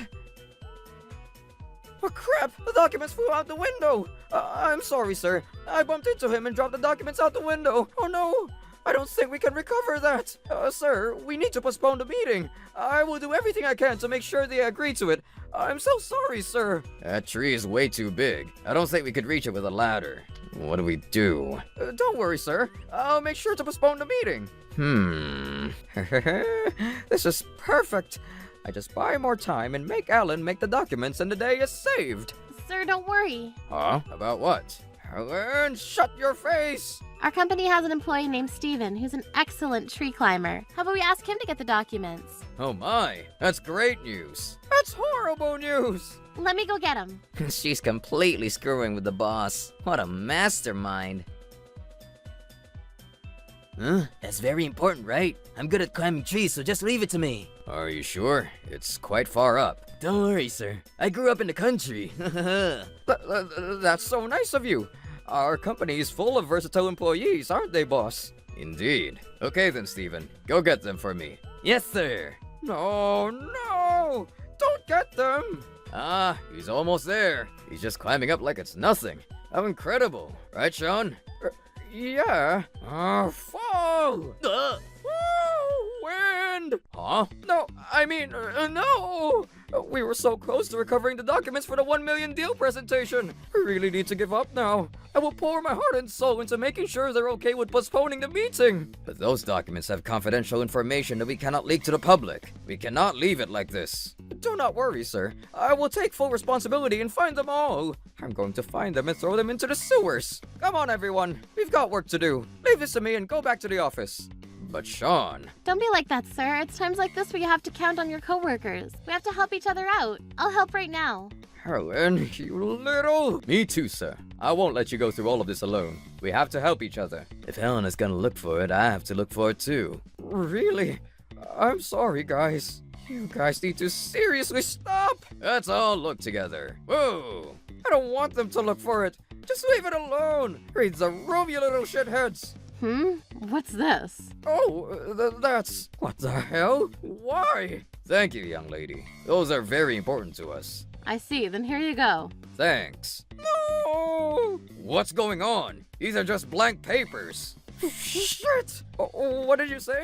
Oh, crap! The documents flew out the window! I'm sorry, sir. I bumped into him and dropped the documents out the window. Oh, no! I don't think we can recover that. Sir, we need to postpone the meeting. I will do everything I can to make sure they agree to it. I'm so sorry, sir. That tree is way too big. I don't think we could reach it with a ladder. What do we do? Don't worry, sir. I'll make sure to postpone the meeting. This is perfect. I just buy more time and make Alan make the documents and the day is saved. Sir, don't worry. Huh? About what? Alan, shut your face! Our company has an employee named Steven who's an excellent tree climber. How about we ask him to get the documents? Oh my, that's great news. That's horrible news! Let me go get him. She's completely screwing with the boss. What a mastermind. That's very important, right? I'm good at climbing trees, so just leave it to me. Are you sure? It's quite far up. Don't worry, sir. I grew up in the country. That's so nice of you. Our company is full of versatile employees, aren't they, boss? Indeed. Okay then, Steven. Go get them for me. Yes, sir. No, no! Don't get them! Ah, he's almost there. He's just climbing up like it's nothing. How incredible. Right, Sean? Yeah. Fall! Woo! Wind! Huh? No, I mean, no! We were so close to recovering the documents for the 1 million deal presentation. We really need to give up now. I will pour my heart and soul into making sure they're okay with postponing the meeting. But those documents have confidential information that we cannot leak to the public. We cannot leave it like this. Do not worry, sir. I will take full responsibility and find them all. I'm going to find them and throw them into the sewers. Come on, everyone. We've got work to do. Leave this to me and go back to the office. But Sean... Don't be like that, sir. It's times like this where you have to count on your coworkers. We have to help each other out. I'll help right now. Helen, you little... Me too, sir. I won't let you go through all of this alone. We have to help each other. If Helen is gonna look for it, I have to look for it too. Really? I'm sorry, guys. You guys need to seriously stop. Let's all look together. Whoa! I don't want them to look for it. Just leave it alone. Read the room, you little shitheads. What's this? Oh, that's... What the hell? Why? Thank you, young lady. Those are very important to us. I see. Then here you go. Thanks. No! What's going on? These are just blank papers. Shit! What did you say?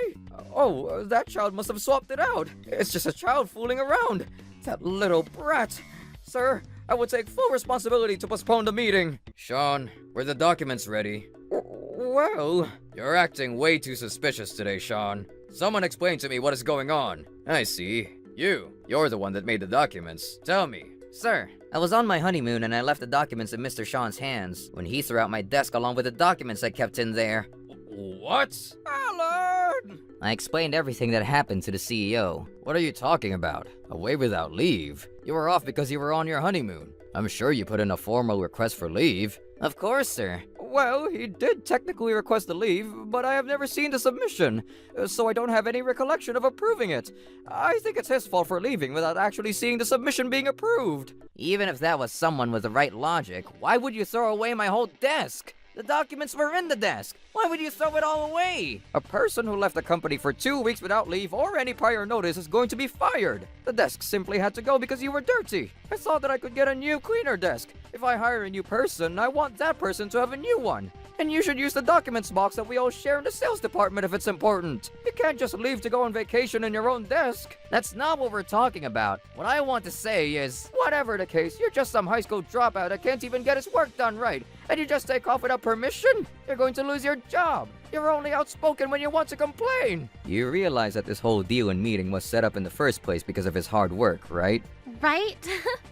Oh, that child must have swapped it out. It's just a child fooling around. That little brat. Sir, I will take full responsibility to postpone the meeting. Sean, were the documents ready? Well... You're acting way too suspicious today, Sean. Someone explain to me what is going on. I see. You're the one that made the documents. Tell me. Sir, I was on my honeymoon and I left the documents in Mr. Sean's hands when he threw out my desk along with the documents I kept in there. What? Alan! I explained everything that happened to the CEO. What are you talking about? Away without leave? You were off because you were on your honeymoon. I'm sure you put in a formal request for leave. Of course, sir. Well, he did technically request the leave, but I have never seen the submission, so I don't have any recollection of approving it. I think it's his fault for leaving without actually seeing the submission being approved. Even if that was someone with the right logic, why would you throw away my whole desk? The documents were in the desk. Why would you throw it all away? A person who left the company for 2 weeks without leave or any prior notice is going to be fired. The desk simply had to go because you were dirty. I thought that I could get a new, cleaner desk. If I hire a new person, I want that person to have a new one. And you should use the documents box that we all share in the sales department if it's important. You can't just leave to go on vacation in your own desk. That's not what we're talking about. What I want to say is... Whatever the case, you're just some high school dropout that can't even get his work done right. And you just take off without permission? You're going to lose your job. You're only outspoken when you want to complain. You realize that this whole deal and meeting was set up in the first place because of his hard work, right? Right?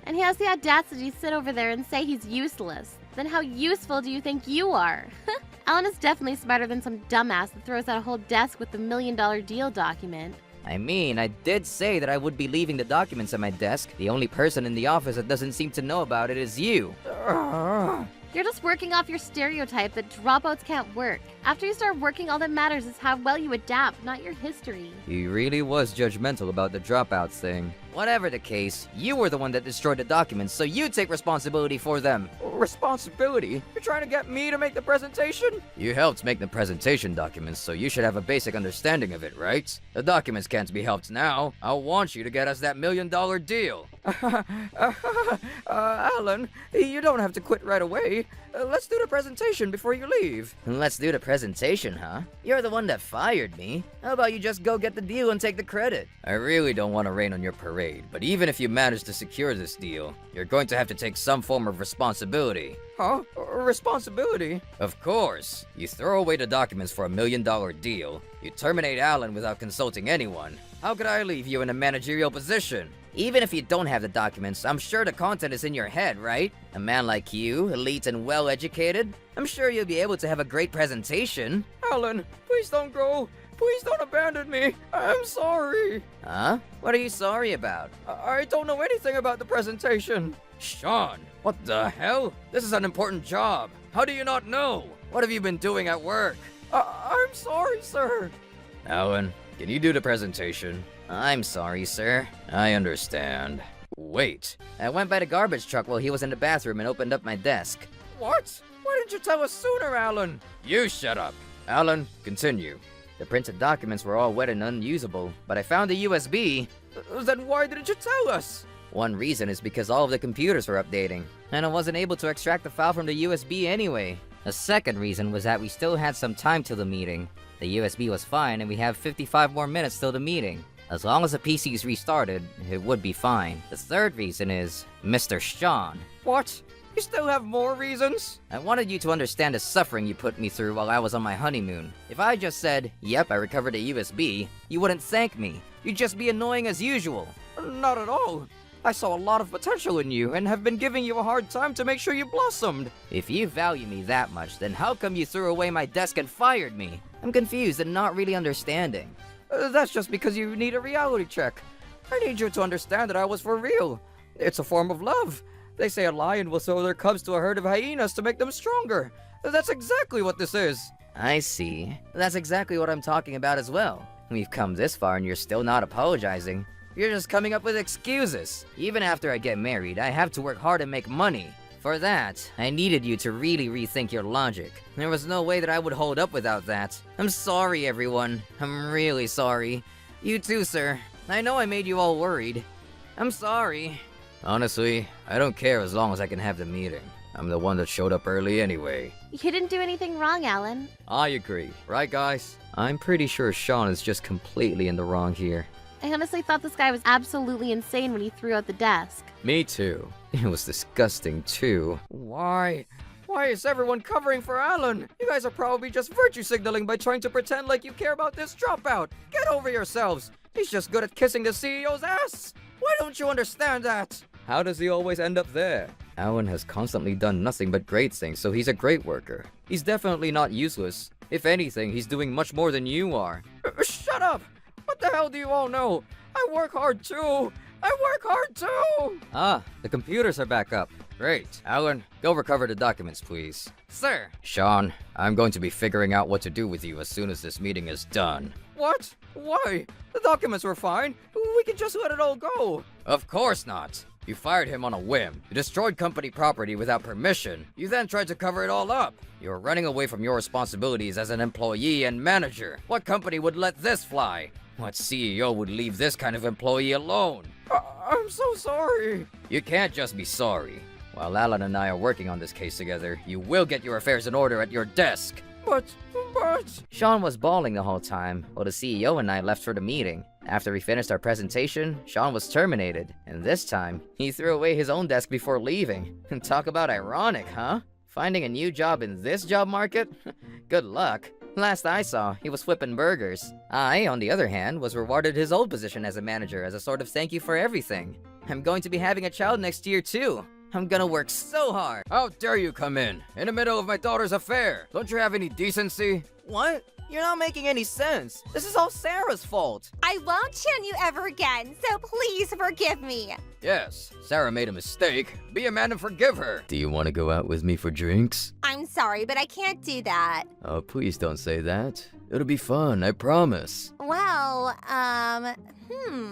And he has the audacity to sit over there and say he's useless. Then how useful do you think you are? Alan is definitely smarter than some dumbass that throws out a whole desk with the $1 million deal document. I mean, I did say that I would be leaving the documents at my desk. The only person in the office that doesn't seem to know about it is you. You're just working off your stereotype that dropouts can't work. After you start working, all that matters is how well you adapt, not your history. He really was judgmental about the dropouts thing. Whatever the case, you were the one that destroyed the documents, so you take responsibility for them. Responsibility? You're trying to get me to make the presentation? You helped make the presentation documents, so you should have a basic understanding of it, right? The documents can't be helped now. I want you to get us that $1 million deal. Alan, you don't have to quit right away. Let's do the presentation before you leave. Let's do the presentation, huh? You're the one that fired me. How about you just go get the deal and take the credit? I really don't want to rain on your parade, but even if you manage to secure this deal, you're going to have to take some form of responsibility. Huh? Responsibility? Of course. You throw away the documents for $1 million deal. You terminate Alan without consulting anyone. How could I leave you in a managerial position? Even if you don't have the documents, I'm sure the content is in your head, right? A man like you, elite and well-educated, I'm sure you'll be able to have a great presentation. Alan, please don't go. Please don't abandon me. I'm sorry. Huh? What are you sorry about? I don't know anything about the presentation. Sean, what the hell? This is an important job. How do you not know? What have you been doing at work? I'm sorry, sir. Alan, can you do the presentation? I'm sorry, sir. I understand. Wait. I went by the garbage truck while he was in the bathroom and opened up my desk. What? Why didn't you tell us sooner, Alan? You shut up. Alan, continue. The printed documents were all wet and unusable, but I found the USB. Then why didn't you tell us? One reason is because all of the computers were updating, and I wasn't able to extract the file from the USB anyway. A second reason was that we still had some time till the meeting. The USB was fine, and we have 55 more minutes till the meeting. As long as the PC is restarted, it would be fine. The third reason is Mr. Sean. What? You still have more reasons? I wanted you to understand the suffering you put me through while I was on my honeymoon. If I just said, yep, I recovered a USB, you wouldn't thank me. You'd just be annoying as usual. Not at all. I saw a lot of potential in you and have been giving you a hard time to make sure you blossomed. If you value me that much, then how come you threw away my desk and fired me? I'm confused and not really understanding. That's just because you need a reality check. I need you to understand that I was for real. It's a form of love. They say a lion will throw their cubs to a herd of hyenas to make them stronger. That's exactly what this is. I see. That's exactly what I'm talking about as well. We've come this far and you're still not apologizing. You're just coming up with excuses. Even after I get married, I have to work hard and make money. For that, I needed you to really rethink your logic. There was no way that I would hold up without that. I'm sorry, everyone. I'm really sorry. You too, sir. I know I made you all worried. I'm sorry. Honestly, I don't care as long as I can have the meeting. I'm the one that showed up early anyway. You didn't do anything wrong, Alan. I agree. Right, guys? I'm pretty sure Sean is just completely in the wrong here. I honestly thought this guy was absolutely insane when he threw out the desk. Me too. It was disgusting too. Why? Why is everyone covering for Alan? You guys are probably just virtue signaling by trying to pretend like you care about this dropout. Get over yourselves. He's just good at kissing the CEO's ass. Why don't you understand that? How does he always end up there? Alan has constantly done nothing but great things, so he's a great worker. He's definitely not useless. If anything, he's doing much more than you are. Shut up! What the hell do you all know? I work hard too! I work hard too! Ah, the computers are back up. Great. Alan, go recover the documents, please. Sir! Sean, I'm going to be figuring out what to do with you as soon as this meeting is done. What? Why? The documents were fine. We can just let it all go. Of course not. You fired him on a whim. You destroyed company property without permission. You then tried to cover it all up. You're running away from your responsibilities as an employee and manager. What company would let this fly? What CEO would leave this kind of employee alone? I'm so sorry. You can't just be sorry. While Alan and I are working on this case together, you will get your affairs in order at your desk. But... Sean was bawling the whole time, while the CEO and I left for the meeting. After we finished our presentation, Sean was terminated, and this time, he threw away his own desk before leaving. Talk about ironic, huh? Finding a new job in this job market? Good luck. Last I saw, he was flipping burgers. I, on the other hand, was rewarded his old position as a manager as a sort of thank you for everything. I'm going to be having a child next year too. I'm gonna work so hard. How dare you come in the middle of my daughter's affair? Don't you have any decency? What? You're not making any sense. This is all Sarah's fault. I won't chun you ever again, so please forgive me. Yes, Sarah made a mistake. Be a man and forgive her. Do you want to go out with me for drinks? I'm sorry, but I can't do that. Oh, please don't say that. It'll be fun, I promise. Well,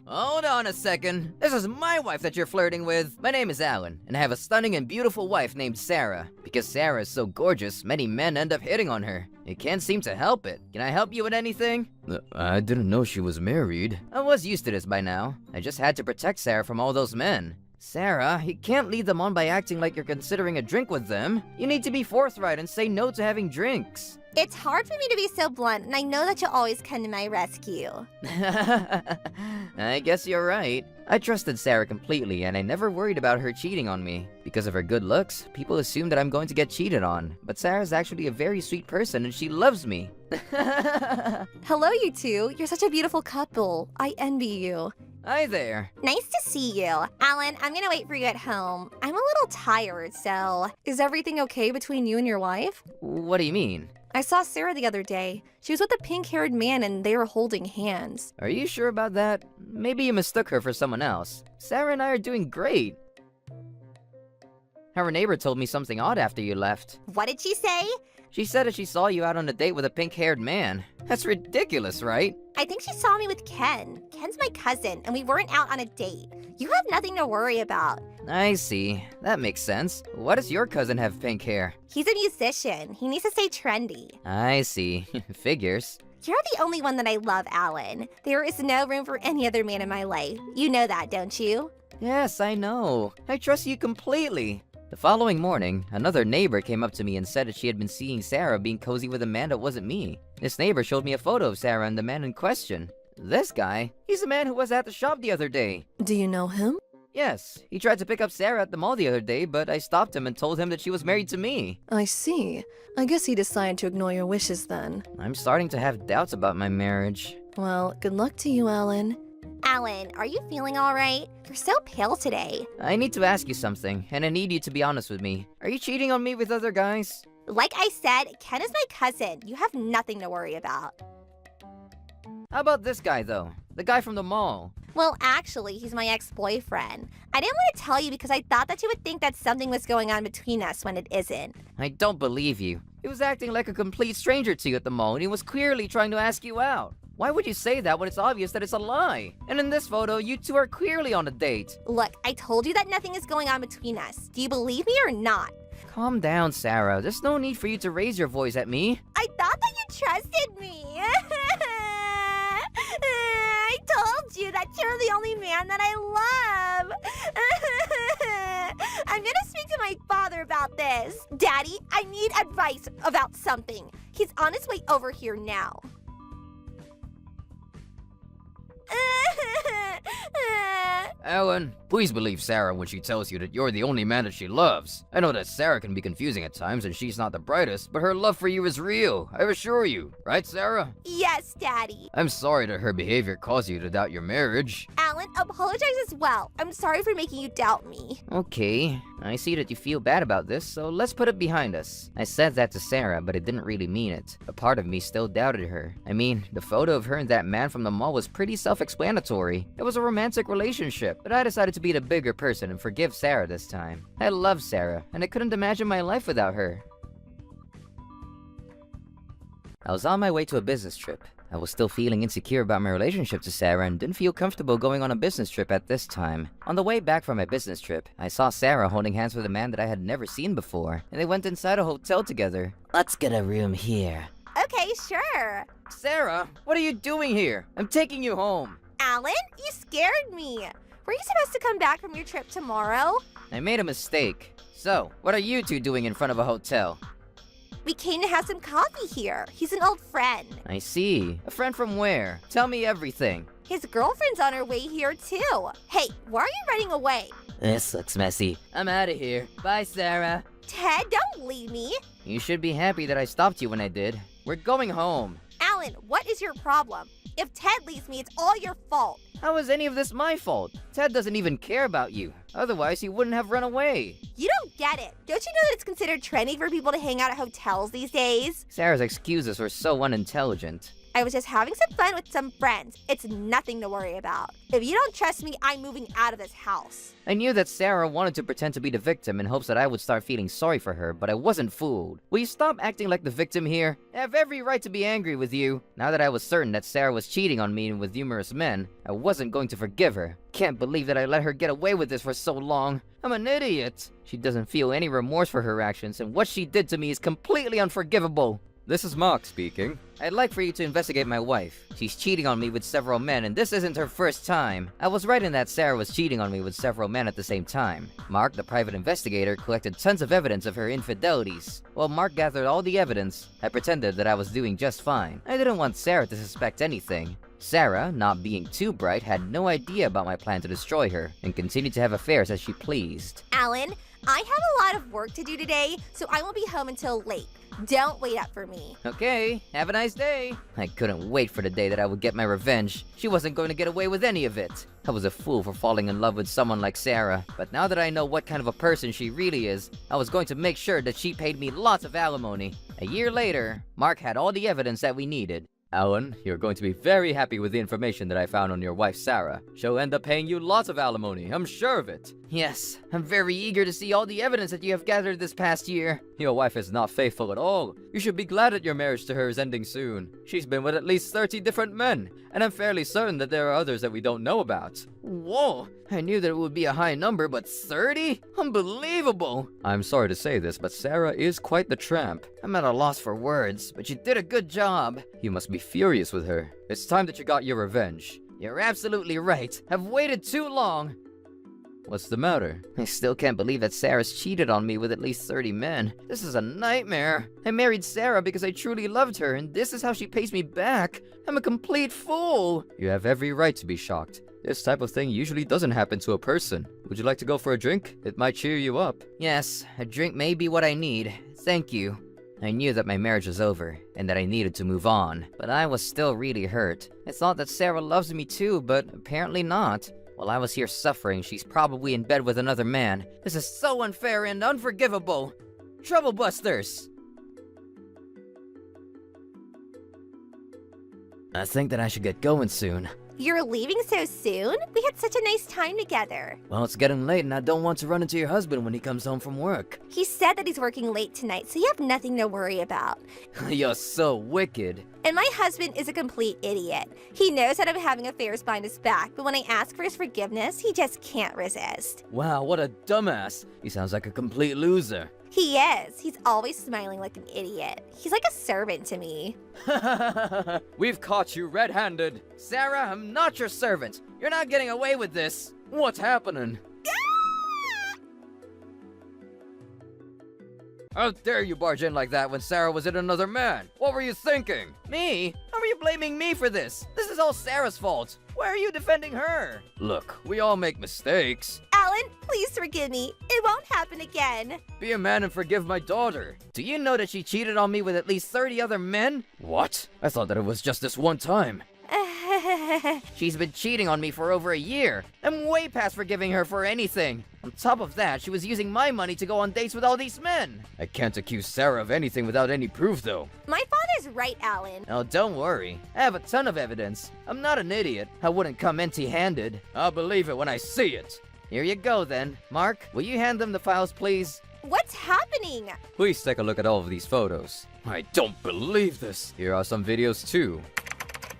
Hold on a second. This is my wife that you're flirting with. My name is Alan, and I have a stunning and beautiful wife named Sarah. Because Sarah is so gorgeous, many men end up hitting on her. They can't seem to help it. Can I help you with anything? I didn't know she was married. I was used to this by now. I just had to protect Sarah from all those men. Sarah, you can't lead them on by acting like you're considering a drink with them. You need to be forthright and say no to having drinks. it's hard for me to be so blunt, and I know that you'll always come to my rescue. I guess you're right. I trusted Sarah completely, and I never worried about her cheating on me. Because of her good looks, people assume that I'm going to get cheated on. But Sarah's actually a very sweet person, and she loves me. Hello, you two. You're such a beautiful couple. I envy you. Hi there. Nice to see you. Alan, I'm gonna wait for you at home. I'm a little tired, so... Is everything okay between you and your wife? What do you mean? I saw Sarah the other day. She was with a pink-haired man and they were holding hands. Are you sure about that? Maybe you mistook her for someone else. Sarah and I are doing great. Our neighbor told me something odd after you left. What did she say? She said that she saw you out on a date with a pink-haired man. That's ridiculous, right? I think she saw me with Ken. Ken's my cousin, and we weren't out on a date. You have nothing to worry about. I see. That makes sense. Why does your cousin have pink hair? He's a musician. He needs to stay trendy. I see. Figures. You're the only one that I love, Alan. There is no room for any other man in my life. You know that, don't you? Yes, I know. I trust you completely. The following morning, another neighbor came up to me and said that she had been seeing Sarah being cozy with a man that wasn't me. This neighbor showed me a photo of Sarah and the man in question. This guy, he's the man who was at the shop the other day. Do you know him? Yes, he tried to pick up Sarah at the mall the other day, but I stopped him and told him that she was married to me. I see. I guess he decided to ignore your wishes then. I'm starting to have doubts about my marriage. Well, good luck to you, Alan. Alan, are you feeling all right? You're so pale today. I need to ask you something, and I need you to be honest with me. Are you cheating on me with other guys? Like I said, Ken is my cousin. You have nothing to worry about. How about this guy, though? The guy from the mall. Well, actually, he's my ex-boyfriend. I didn't want to tell you because I thought that you would think that something was going on between us when it isn't. I don't believe you. He was acting like a complete stranger to you at the mall, and he was clearly trying to ask you out. Why would you say that when it's obvious that it's a lie? And in this photo, you two are clearly on a date. Look, I told you that nothing is going on between us. Do you believe me or not? Calm down, Sarah. There's no need for you to raise your voice at me. I thought that you trusted me. I told you that you're the only man that I love. I'm gonna speak to my father about this. Daddy, I need advice about something. He's on his way over here now. Alan, please believe Sarah when she tells you that you're the only man that she loves. I know that Sarah can be confusing at times and she's not the brightest, but her love for you is real, I assure you. Right, Sarah? Yes, Daddy. I'm sorry that her behavior caused you to doubt your marriage. Alan, apologize as well. I'm sorry for making you doubt me. Okay, I see that you feel bad about this, so let's put it behind us. I said that to Sarah, but I didn't really mean it. A part of me still doubted her. I mean, the photo of her and that man from the mall was pretty self-explanatory. It was a romantic relationship, but I decided to be the bigger person and forgive Sarah this time. I love Sarah, and I couldn't imagine my life without her. I was on my way to a business trip. I was still feeling insecure about my relationship to Sarah and didn't feel comfortable going on a business trip at this time. On the way back from my business trip, I saw Sarah holding hands with a man that I had never seen before, and they went inside a hotel together. Let's get a room here. Okay, sure. Sarah, what are you doing here? I'm taking you home. Alan, you scared me. Were you supposed to come back from your trip tomorrow? I made a mistake. So, what are you two doing in front of a hotel? We came to have some coffee here. He's an old friend. I see. A friend from where? Tell me everything. His girlfriend's on her way here, too. Hey, why are you running away? This looks messy. I'm out of here. Bye, Sarah. Ted, don't leave me. You should be happy that I stopped you when I did. We're going home. Alan, what is your problem? If Ted leaves me, it's all your fault. How is any of this my fault? Ted doesn't even care about you. Otherwise, he wouldn't have run away. You don't get it. Don't you know that it's considered trendy for people to hang out at hotels these days? Sarah's excuses were so unintelligent. I was just having some fun with some friends. It's nothing to worry about. If you don't trust me, I'm moving out of this house. I knew that Sarah wanted to pretend to be the victim in hopes that I would start feeling sorry for her, but I wasn't fooled. Will you stop acting like the victim here? I have every right to be angry with you. Now that I was certain that Sarah was cheating on me with numerous men, I wasn't going to forgive her. Can't believe that I let her get away with this for so long. I'm an idiot. She doesn't feel any remorse for her actions, and what she did to me is completely unforgivable. This is Mark speaking. I'd like for you to investigate my wife. She's cheating on me with several men, and this isn't her first time. I was right in that Sarah was cheating on me with several men at the same time. Mark, the private investigator, collected tons of evidence of her infidelities. While Mark gathered all the evidence, I pretended that I was doing just fine. I didn't want Sarah to suspect anything. Sarah, not being too bright, had no idea about my plan to destroy her, and continued to have affairs as she pleased. Alan, I have a lot of work to do today, so I won't be home until late. Don't wait up for me. Okay, have a nice day. I couldn't wait for the day that I would get my revenge. She wasn't going to get away with any of it. I was a fool for falling in love with someone like Sarah, but now that I know what kind of a person she really is, I was going to make sure that she paid me lots of alimony. A year later, Mark had all the evidence that we needed. Alan, you're going to be very happy with the information that I found on your wife, Sarah. She'll end up paying you lots of alimony, I'm sure of it. Yes, I'm very eager to see all the evidence that you have gathered this past year. Your wife is not faithful at all. You should be glad that your marriage to her is ending soon. She's been with at least 30 different men, and I'm fairly certain that there are others that we don't know about. Whoa, I knew that it would be a high number, but 30? Unbelievable! I'm sorry to say this, but Sarah is quite the tramp. I'm at a loss for words, but you did a good job. You must be furious with her. It's time that you got your revenge. You're absolutely right. I've waited too long. What's the matter? I still can't believe that Sarah's cheated on me with at least 30 men. This is a nightmare. I married Sarah because I truly loved her, and this is how she pays me back. I'm a complete fool. You have every right to be shocked. This type of thing usually doesn't happen to a person. Would you like to go for a drink? It might cheer you up. Yes, a drink may be what I need. Thank you. I knew that my marriage was over, and that I needed to move on, but I was still really hurt. I thought that Sarah loves me too, but apparently not. While I was here suffering, she's probably in bed with another man. This is so unfair and unforgivable. Trouble busters! I think that I should get going soon. You're leaving so soon? We had such a nice time together. Well, it's getting late and I don't want to run into your husband when he comes home from work. He said that he's working late tonight, so you have nothing to worry about. You're so wicked. And my husband is a complete idiot. He knows that I'm having affairs behind his back, but when I ask for his forgiveness, he just can't resist. Wow, what a dumbass. He sounds like a complete loser. He is. He's always smiling like an idiot. He's like a servant to me. We've caught you red-handed. Sarah, I'm not your servant. You're not getting away with this. What's happening? How dare you barge in like that when Sarah was in another man? What were you thinking? Me? How are you blaming me for this? This is all Sarah's fault. Why are you defending her? Look, we all make mistakes. Alan, please forgive me. It won't happen again. Be a man and forgive my daughter. Do you know that she cheated on me with at least 30 other men? What? I thought that it was just this one time. She's been cheating on me for over a year. I'm way past forgiving her for anything. On top of that, she was using my money to go on dates with all these men. I can't accuse Sarah of anything without any proof, though. My father's right, Alan. Oh, don't worry. I have a ton of evidence. I'm not an idiot. I wouldn't come empty-handed. I'll believe it when I see it. Here you go, then. Mark, will you hand them the files, please? What's happening? Please take a look at all of these photos. I don't believe this. Here are some videos, too.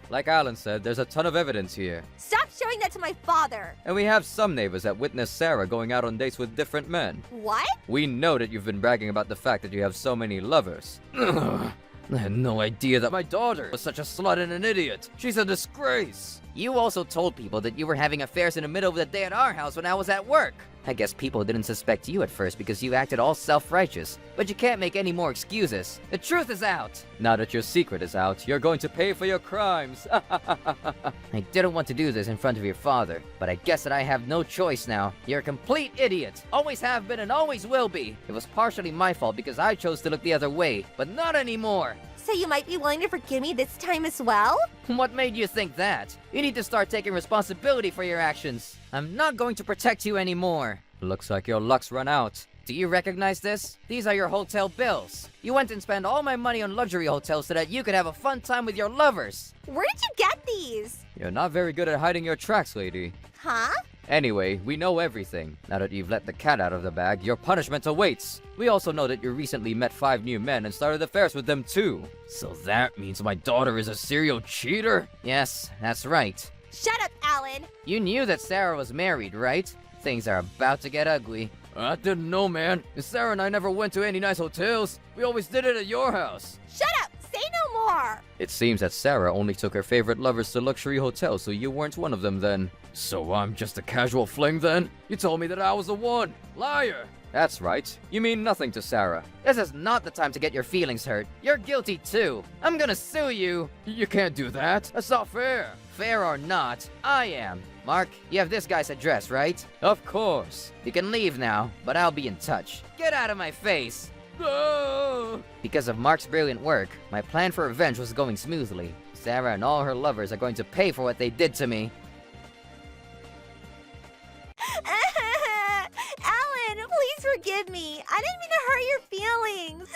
Like Alan said, there's a ton of evidence here. Stop showing that to my father. And we have some neighbors that witnessed Sarah going out on dates with different men. What? We know that you've been bragging about the fact that you have so many lovers. Ugh. I had no idea that my daughter was such a slut and an idiot. She's a disgrace. You also told people that you were having affairs in the middle of the day at our house when I was at work. I guess people didn't suspect you at first because you acted all self-righteous. But you can't make any more excuses. The truth is out. Now that your secret is out, you're going to pay for your crimes. I didn't want to do this in front of your father, but I guess that I have no choice now. You're a complete idiot. Always have been and always will be. It was partially my fault because I chose to look the other way, but not anymore. So you might be willing to forgive me this time as well? What made you think that? You need to start taking responsibility for your actions. I'm not going to protect you anymore. Looks like your luck's run out. Do you recognize this? These are your hotel bills. You went and spent all my money on luxury hotels so that you could have a fun time with your lovers. Where did you get these? You're not very good at hiding your tracks, lady. Huh? Anyway, we know everything. Now that you've let the cat out of the bag, your punishment awaits. We also know that you recently met 5 new men and started affairs with them too. So that means my daughter is a serial cheater? Yes, that's right. Shut up, Alan. You knew that Sarah was married, right? Things are about to get ugly. I didn't know, man. Sarah and I never went to any nice hotels. We always did it at your house. Shut up. Say no more. It seems that Sarah only took her favorite lovers to luxury hotels, so you weren't one of them then. So I'm just a casual fling then? You told me that I was the one. Liar! That's right. You mean nothing to Sarah. This is not the time to get your feelings hurt. You're guilty too. I'm gonna sue you. You can't do that. That's not fair. Fair or not, I am. Mark, you have this guy's address, right? Of course. You can leave now, but I'll be in touch. Get out of my face! No! Because of Mark's brilliant work, my plan for revenge was going smoothly. Sarah and all her lovers are going to pay for what they did to me. Alan, please forgive me. I didn't mean to hurt your feelings.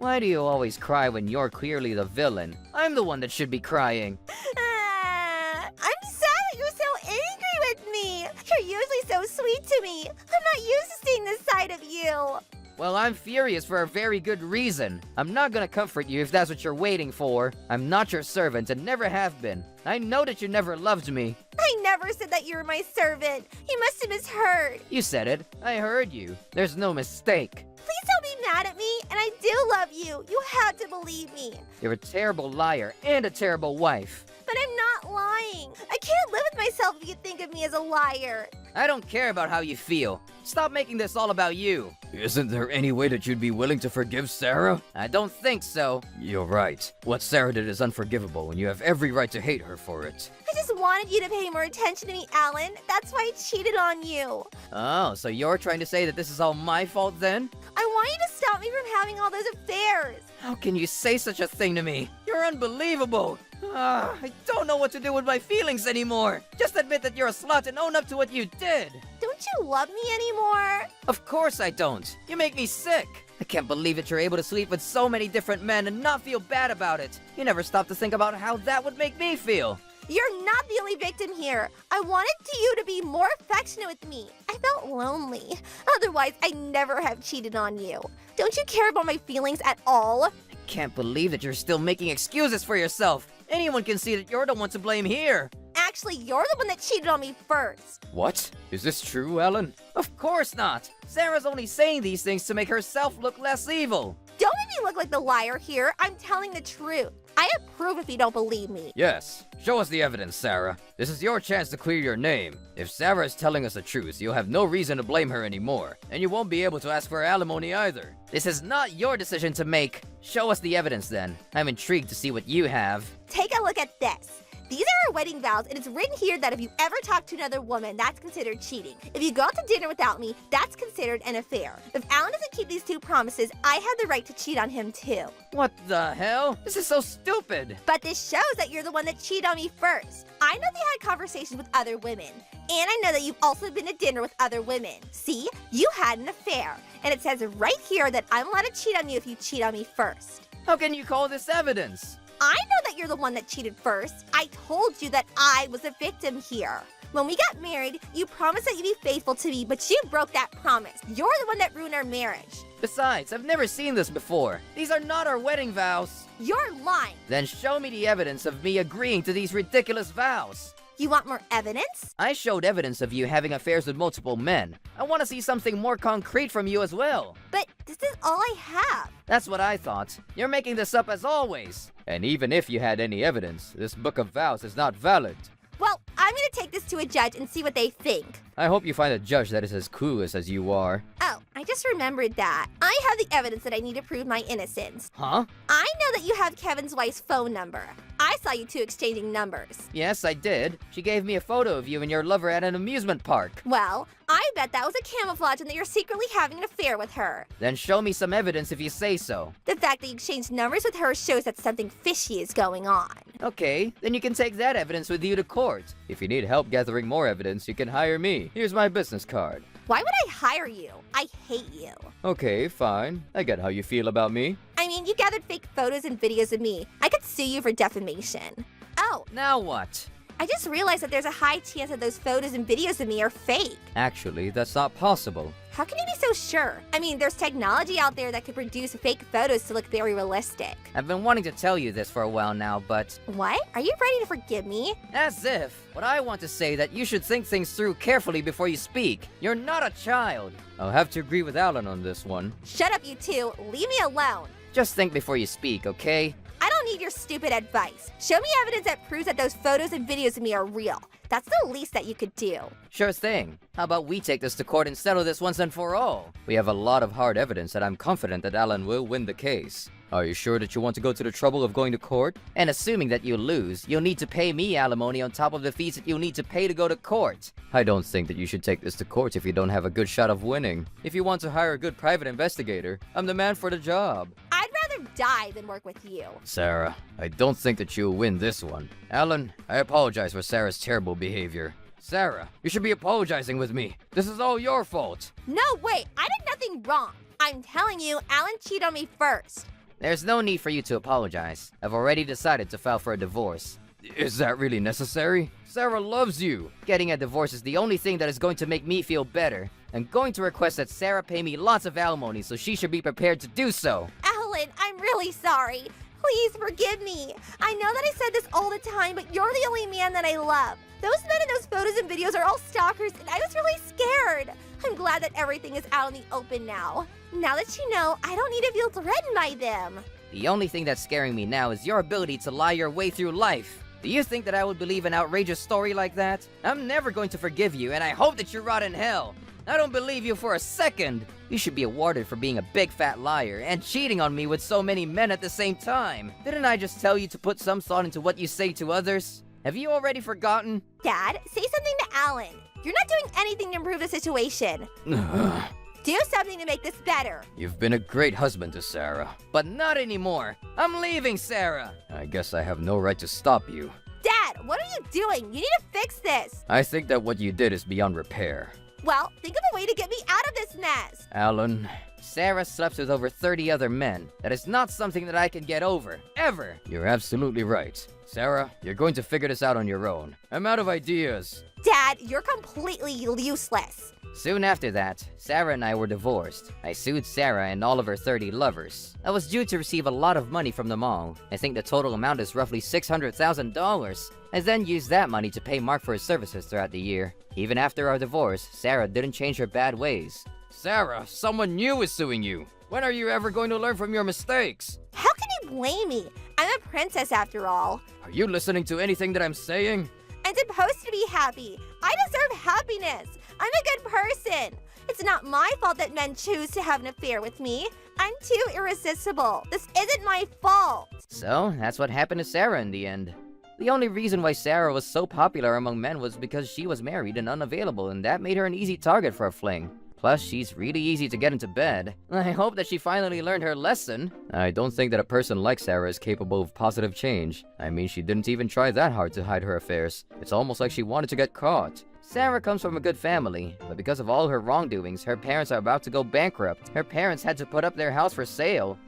Why do you always cry when you're clearly the villain? I'm the one that should be crying. I'm sad that you're so angry with me. You're usually so sweet to me. I'm not used to seeing this side of you. Well, I'm furious for a very good reason. I'm not gonna comfort you if that's what you're waiting for. I'm not your servant and never have been. I know that you never loved me. I never said that you were my servant. You must have misheard. You said it. I heard you. There's no mistake. Please don't be mad at me, and I do love you. You have to believe me. You're a terrible liar and a terrible wife. But I'm not lying. I can't live with myself if you think of me as a liar. I don't care about how you feel. Stop making this all about you. Isn't there any way that you'd be willing to forgive Sarah? I don't think so. You're right. What Sarah did is unforgivable, and you have every right to hate her for it. I just wanted you to pay more attention to me, Alan. That's why I cheated on you. Oh, so you're trying to say that this is all my fault then? I want you to stop me from having all those affairs. How can you say such a thing to me? You're unbelievable. I don't know what to do with my feelings anymore. Just admit that you're a slut and own up to what you did. Don't you love me anymore? Of course I don't. You make me sick. I can't believe that you're able to sleep with so many different men and not feel bad about it. You never stop to think about how that would make me feel. You're not the only victim here. I wanted you to be more affectionate with me. I felt lonely. Otherwise, I never have cheated on you. Don't you care about my feelings at all? I can't believe that you're still making excuses for yourself. Anyone can see that you're the one to blame here. Actually, you're the one that cheated on me first. What? Is this true, Alan? Of course not. Sarah's only saying these things to make herself look less evil. Don't make me look like the liar here. I'm telling the truth. I approve if you don't believe me. Yes. Show us the evidence, Sarah. This is your chance to clear your name. If Sarah is telling us the truth, you'll have no reason to blame her anymore, and you won't be able to ask for alimony either. This is not your decision to make. Show us the evidence then. I'm intrigued to see what you have. Take a look at this. These are our wedding vows, and it's written here that if you ever talk to another woman, that's considered cheating. If you go out to dinner without me, that's considered an affair. If Alan doesn't keep these two promises, I have the right to cheat on him too. What the hell? This is so stupid. But this shows that you're the one that cheated on me first. I know that you had conversations with other women. And I know that you've also been to dinner with other women. See, you had an affair. And it says right here that I'm allowed to cheat on you if you cheat on me first. How can you call this evidence? I know that you're the one that cheated first. I told you that I was a victim here. When we got married, you promised that you'd be faithful to me, but you broke that promise. You're the one that ruined our marriage. Besides, I've never seen this before. These are not our wedding vows. You're lying. Then show me the evidence of me agreeing to these ridiculous vows. You want more evidence? I showed evidence of you having affairs with multiple men. I want to see something more concrete from you as well. But this is all I have. That's what I thought. You're making this up as always. And even if you had any evidence, this book of vows is not valid. Well, I'm gonna take this to a judge and see what they think. I hope you find a judge that is as clueless as you are. Oh, I just remembered that. I have the evidence that I need to prove my innocence. Huh? I know that you have Kevin's wife's phone number. I saw you two exchanging numbers. Yes, I did. She gave me a photo of you and your lover at an amusement park. Well, I bet that was a camouflage and that you're secretly having an affair with her. Then show me some evidence if you say so. The fact that you exchanged numbers with her shows that something fishy is going on. Okay, then you can take that evidence with you to court. If you need help gathering more evidence, you can hire me. Here's my business card. Why would I hire you? I hate you. Okay, fine. I get how you feel about me. I mean, you gathered fake photos and videos of me. I could sue you for defamation. Oh, Now what? I just realized that there's a high chance that those photos and videos of me are fake. Actually, that's not possible. How can you be so sure? I mean, there's technology out there that could produce fake photos to look very realistic. I've been wanting to tell you this for a while now, but What? Are you ready to forgive me? as if. What I want to say that you should think things through carefully before you speak. You're not a child. I'll have to agree with Alan on this one. Shut up, you two. Leave me alone. Just think before you speak, okay? I don't need your stupid advice. Show me evidence that proves that those photos and videos of me are real. That's the least that you could do. Sure thing. How about we take this to court and settle this once and for all? We have a lot of hard evidence that I'm confident that Alan will win the case. Are you sure that you want to go to the trouble of going to court? And assuming that you lose, you'll need to pay me alimony on top of the fees that you'll need to pay to go to court. I don't think that you should take this to court if you don't have a good shot of winning. If you want to hire a good private investigator, I'm the man for the job. I'd rather die than work with you. Sarah, I don't think that you'll win this one. Alan, I apologize for Sarah's terrible behavior. Sarah, you should be apologizing with me. This is all your fault. No, wait. I did nothing wrong. I'm telling you, Alan cheated on me first. There's no need for you to apologize. I've already decided to file for a divorce. Is that really necessary? Sarah loves you. Getting a divorce is the only thing that is going to make me feel better. I'm going to request that Sarah pay me lots of alimony, so she should be prepared to do so. Alan, I'm really sorry. Please forgive me. I know that I said this all the time, but you're the only man that I love. Those men in those photos and videos are all stalkers, and I was really scared. I'm glad that everything is out in the open now. Now that you know, I don't need to feel threatened by them. The only thing that's scaring me now is your ability to lie your way through life. Do you think that I would believe an outrageous story like that? I'm never going to forgive you, and I hope that you rot in hell. I don't believe you for a second. You should be awarded for being a big fat liar and cheating on me with so many men at the same time. Didn't I just tell you to put some thought into what you say to others? Have you already forgotten? Dad, say something to Alan. You're not doing anything to improve the situation. Do something to make this better. You've been a great husband to Sarah. But not anymore. I'm leaving, Sarah. I guess I have no right to stop you. Dad, what are you doing? You need to fix this. I think that what you did is beyond repair. Well, think of a way to get me out of this mess. Alan, Sarah slept with over 30 other men. That is not something that I can get over, ever. you're absolutely right. Sarah, you're going to figure this out on your own. I'm out of ideas. Dad, you're completely useless. Soon after that, Sarah and I were divorced. I sued Sarah and all of her 30 lovers. I was due to receive a lot of money from them all. I think the total amount is roughly $600,000. I then used that money to pay Mark for his services throughout the year. Even after our divorce, Sarah didn't change her bad ways. Sarah, someone new is suing you. When are you ever going to learn from your mistakes? How can you blame me? I'm a princess after all. Are you listening to anything that I'm saying? I'm supposed to be happy. I deserve happiness. I'm a good person. It's not my fault that men choose to have an affair with me. I'm too irresistible. This isn't my fault. So, that's what happened to Sarah in the end. The only reason why Sarah was so popular among men was because she was married and unavailable, and that made her an easy target for a fling. Plus, she's really easy to get into bed. I hope that she finally learned her lesson. I don't think that a person like Sarah is capable of positive change. I mean, she didn't even try that hard to hide her affairs. It's almost like she wanted to get caught. Sarah comes from a good family, but because of all her wrongdoings, her parents are about to go bankrupt. Her parents had to put up their house for sale.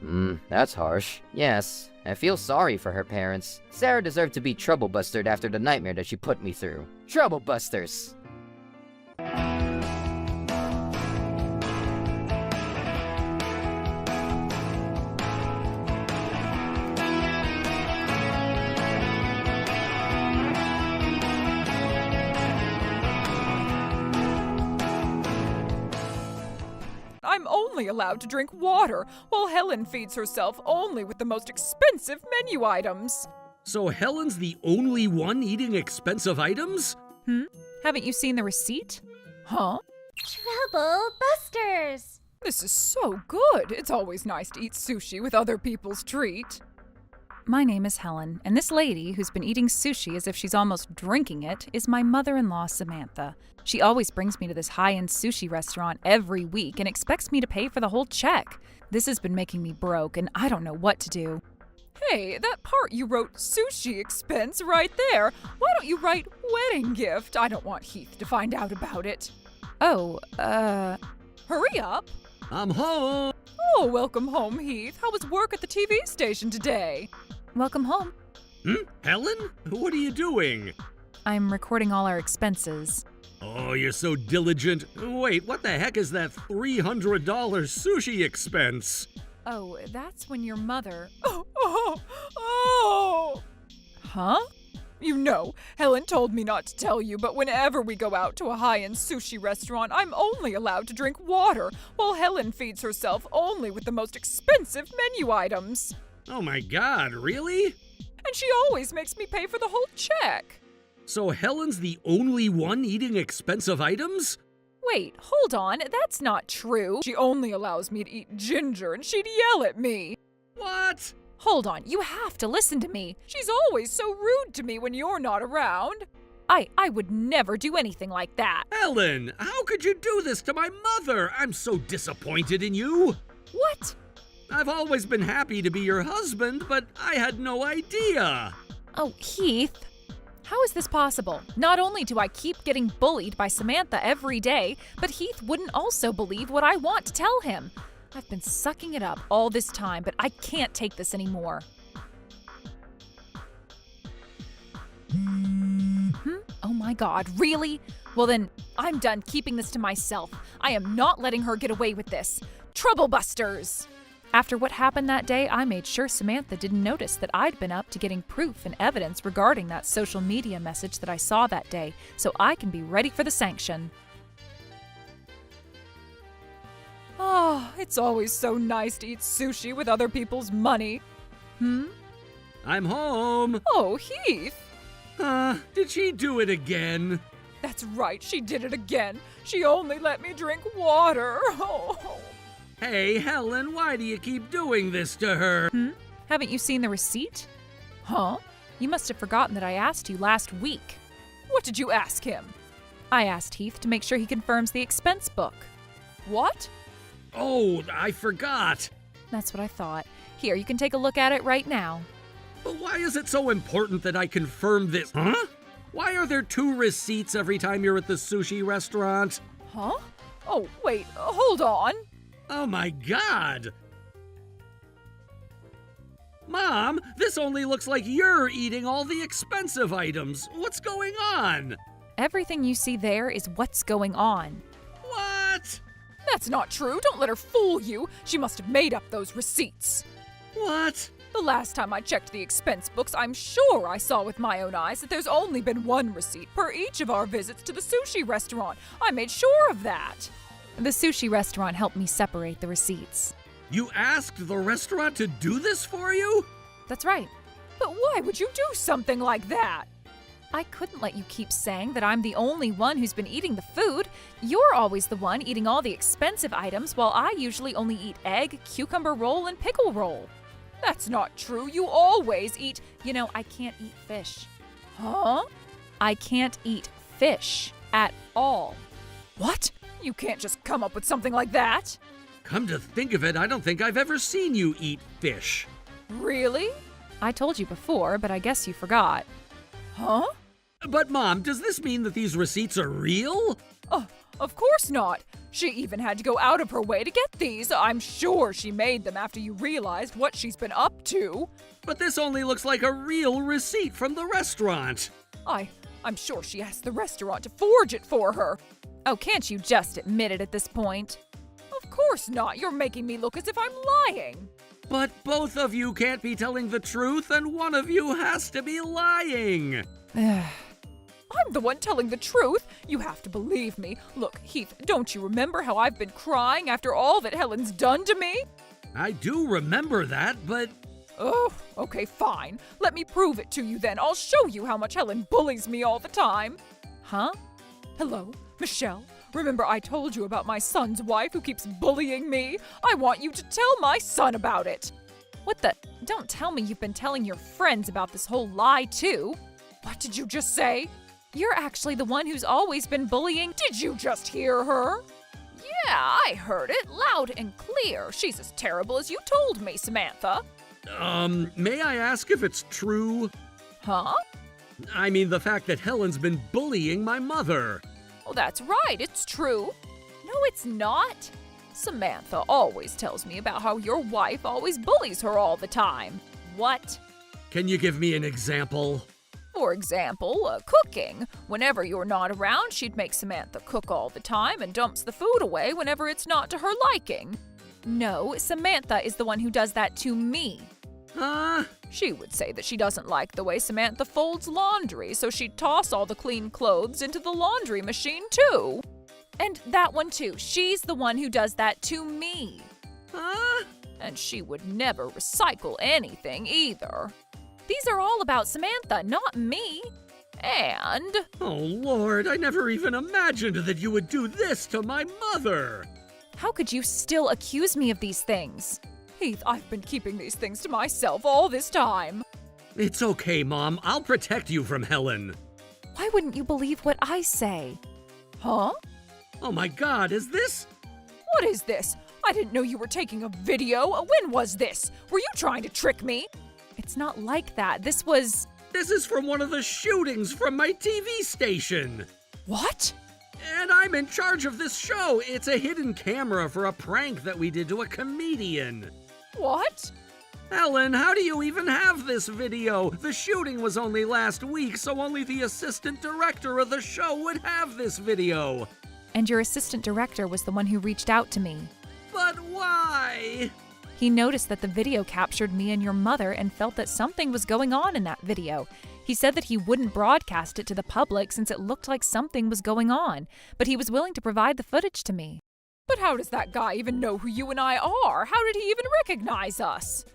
That's harsh. Yes, I feel sorry for her parents. Sarah deserved to be troublebustered after the nightmare that she put me through. Troublebusters! I'm only allowed to drink water, while Helen feeds herself only with the most expensive menu items. So Helen's the only one eating expensive items? Haven't you seen the receipt? Huh? Trouble Busters! This is so good. It's always nice to eat sushi with other people's treat. My name is Helen, and this lady, who's been eating sushi as if she's almost drinking it, is my mother-in-law, Samantha. She always brings me to this high-end sushi restaurant every week and expects me to pay for the whole check. This has been making me broke, and I don't know what to do. Hey, that part you wrote sushi expense right there. Why don't you write wedding gift? I don't want Heath to find out about it. Oh, hurry up. I'm home. Oh, welcome home, Heath. How was work at the TV station today? Welcome home. Helen? What are you doing? I'm recording all our expenses. Oh, you're so diligent. Wait, what the heck is that $300 sushi expense? Oh, that's when your mother... Huh? You know, Helen told me not to tell you, but whenever we go out to a high-end sushi restaurant, I'm only allowed to drink water, while Helen feeds herself only with the most expensive menu items. Oh my god, really? And she always makes me pay for the whole check. So Helen's the only one eating expensive items? Wait, hold on, that's not true. She only allows me to eat ginger, and she'd yell at me. What? Hold on, you have to listen to me. She's always so rude to me when you're not around. I would never do anything like that. Helen, how could you do this to my mother? I'm so disappointed in you. What? I've always been happy to be your husband, but I had no idea. Oh, Heath. How is this possible? Not only do I keep getting bullied by Samantha every day, but Heath wouldn't also believe what I want to tell him. I've been sucking it up all this time, but I can't take this anymore. Oh my god, really? Well then, I'm done keeping this to myself. I am not letting her get away with this. Troublebusters! After what happened that day, I made sure Samantha didn't notice that I'd been up to getting proof and evidence regarding that social media message that I saw that day, so I can be ready for the sanction. Oh, it's always so nice to eat sushi with other people's money. I'm home. Oh, Heath! Did she do it again? That's right, she did it again. She only let me drink water. Oh. Hey, Helen, why do you keep doing this to her? Haven't you seen the receipt? Huh? You must have forgotten that I asked you last week. What did you ask him? I asked Heath to make sure he confirms the expense book. What? Oh, I forgot. That's what I thought. Here, you can take a look at it right now. But why is it so important that I confirm this? Huh? Why are there 2 receipts every time you're at the sushi restaurant? Huh? Oh, wait, hold on. Oh my god! Mom, this only looks like you're eating all the expensive items. What's going on? Everything you see there is what's going on. What? That's not true. Don't let her fool you. She must have made up those receipts. What? The last time I checked the expense books, I'm sure I saw with my own eyes that there's only been 1 receipt per each of our visits to the sushi restaurant. I made sure of that. The sushi restaurant helped me separate the receipts. You asked the restaurant to do this for you? That's right. But why would you do something like that? I couldn't let you keep saying that I'm the only one who's been eating the food. You're always the one eating all the expensive items, while I usually only eat egg, cucumber roll, and pickle roll. That's not true. You always eat. You know, I can't eat fish. Huh? I can't eat fish at all. What? You can't just come up with something like that. Come to think of it, I don't think I've ever seen you eat fish. Really? I told you before, but I guess you forgot. Huh? But Mom, does this mean that these receipts are real? Of course not. She even had to go out of her way to get these. I'm sure she made them after you realized what she's been up to. But this only looks like a real receipt from the restaurant. I'm sure she asked the restaurant to forge it for her. Oh, can't you just admit it at this point? Of course not. You're making me look as if I'm lying. But both of you can't be telling the truth, and one of you has to be lying. I'm the one telling the truth. You have to believe me. Look, Heath, don't you remember how I've been crying after all that Helen's done to me? I do remember that, but... Oh, okay, fine. Let me prove it to you then. I'll show you how much Helen bullies me all the time. Huh? Hello, Michelle? Remember I told you about my son's wife who keeps bullying me? I want you to tell my son about it. What the? Don't tell me you've been telling your friends about this whole lie too. What did you just say? You're actually the one who's always been bullying. Did you just hear her? Yeah, I heard it loud and clear. She's as terrible as you told me, Samantha. May I ask if it's true? Huh? I mean, the fact that Helen's been bullying my mother. Oh, that's right, it's true. No, it's not. Samantha always tells me about how your wife always bullies her all the time. What? Can you give me an example? For example, cooking. Whenever you're not around, she'd make Samantha cook all the time and dumps the food away whenever it's not to her liking. No, Samantha is the one who does that to me. Huh? She would say that she doesn't like the way Samantha folds laundry, so she'd toss all the clean clothes into the laundry machine too. And that one too, she's the one who does that to me. Huh? And she would never recycle anything either. These are all about Samantha, not me. And... Oh, Lord, I never even imagined that you would do this to my mother. How could you still accuse me of these things? Heath, I've been keeping these things to myself all this time. It's okay, Mom. I'll protect you from Helen. Why wouldn't you believe what I say? Huh? Oh my God, is this? What is this? I didn't know you were taking a video. When was this? Were you trying to trick me? It's not like that. This is from one of the shootings from my TV station. What? And I'm in charge of this show. It's a hidden camera for a prank that we did to a comedian. What? Helen, how do you even have this video? The shooting was only last week, so only the assistant director of the show would have this video. And your assistant director was the one who reached out to me. But why? He noticed that the video captured me and your mother and felt that something was going on in that video. He said that he wouldn't broadcast it to the public since it looked like something was going on, but he was willing to provide the footage to me. But how does that guy even know who you and I are? How did he even recognize us?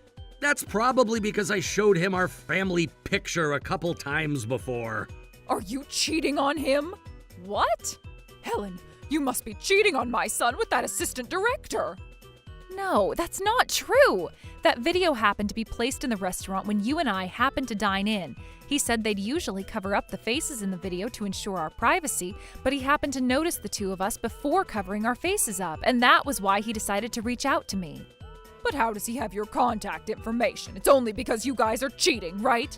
That's probably because I showed him our family picture a couple times before. Are you cheating on him? What? Helen, you must be cheating on my son with that assistant director. No, that's not true. That video happened to be placed in the restaurant when you and I happened to dine in. He said they'd usually cover up the faces in the video to ensure our privacy, but he happened to notice the two of us before covering our faces up, and that was why he decided to reach out to me. But how does he have your contact information? It's only because you guys are cheating, right?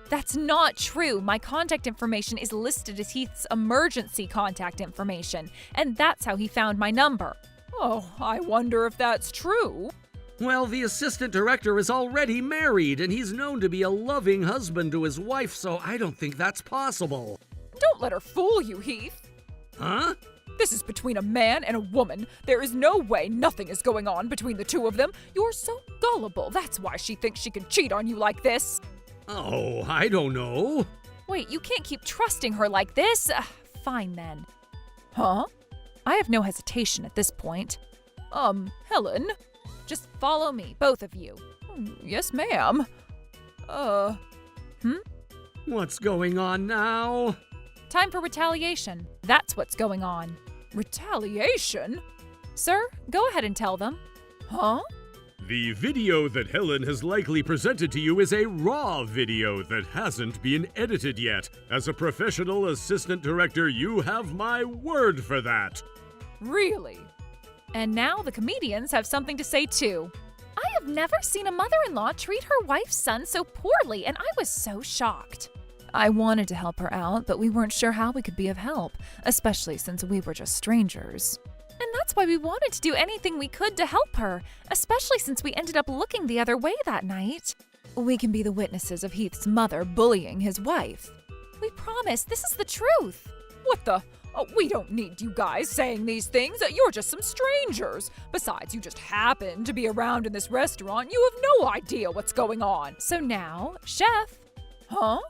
That's not true. My contact information is listed as Heath's emergency contact information, and that's how he found my number. Oh, I wonder if that's true. Well, the assistant director is already married, and he's known to be a loving husband to his wife, so I don't think that's possible. Don't let her fool you, Heath. Huh? This is between a man and a woman. There is no way nothing is going on between the two of them. You're so gullible. That's why she thinks she can cheat on you like this. Oh, I don't know. Wait, you can't keep trusting her like this. Fine then. Huh? I have no hesitation at this point. Helen? Just follow me, both of you. Yes, ma'am. What's going on now? Time for retaliation. That's what's going on. Retaliation? Sir, go ahead and tell them. Huh? The video that Helen has likely presented to you is a raw video that hasn't been edited yet. As a professional assistant director, you have my word for that. Really? And now the comedians have something to say too. I have never seen a mother-in-law treat her wife's son so poorly, and I was so shocked. I wanted to help her out, but we weren't sure how we could be of help, especially since we were just strangers. And that's why we wanted to do anything we could to help her, especially since we ended up looking the other way that night. We can be the witnesses of Heath's mother bullying his wife. We promise this is the truth. What the? Oh, we don't need you guys saying these things. You're just some strangers. Besides, you just happen to be around in this restaurant. You have no idea what's going on. So now, Chef. Huh?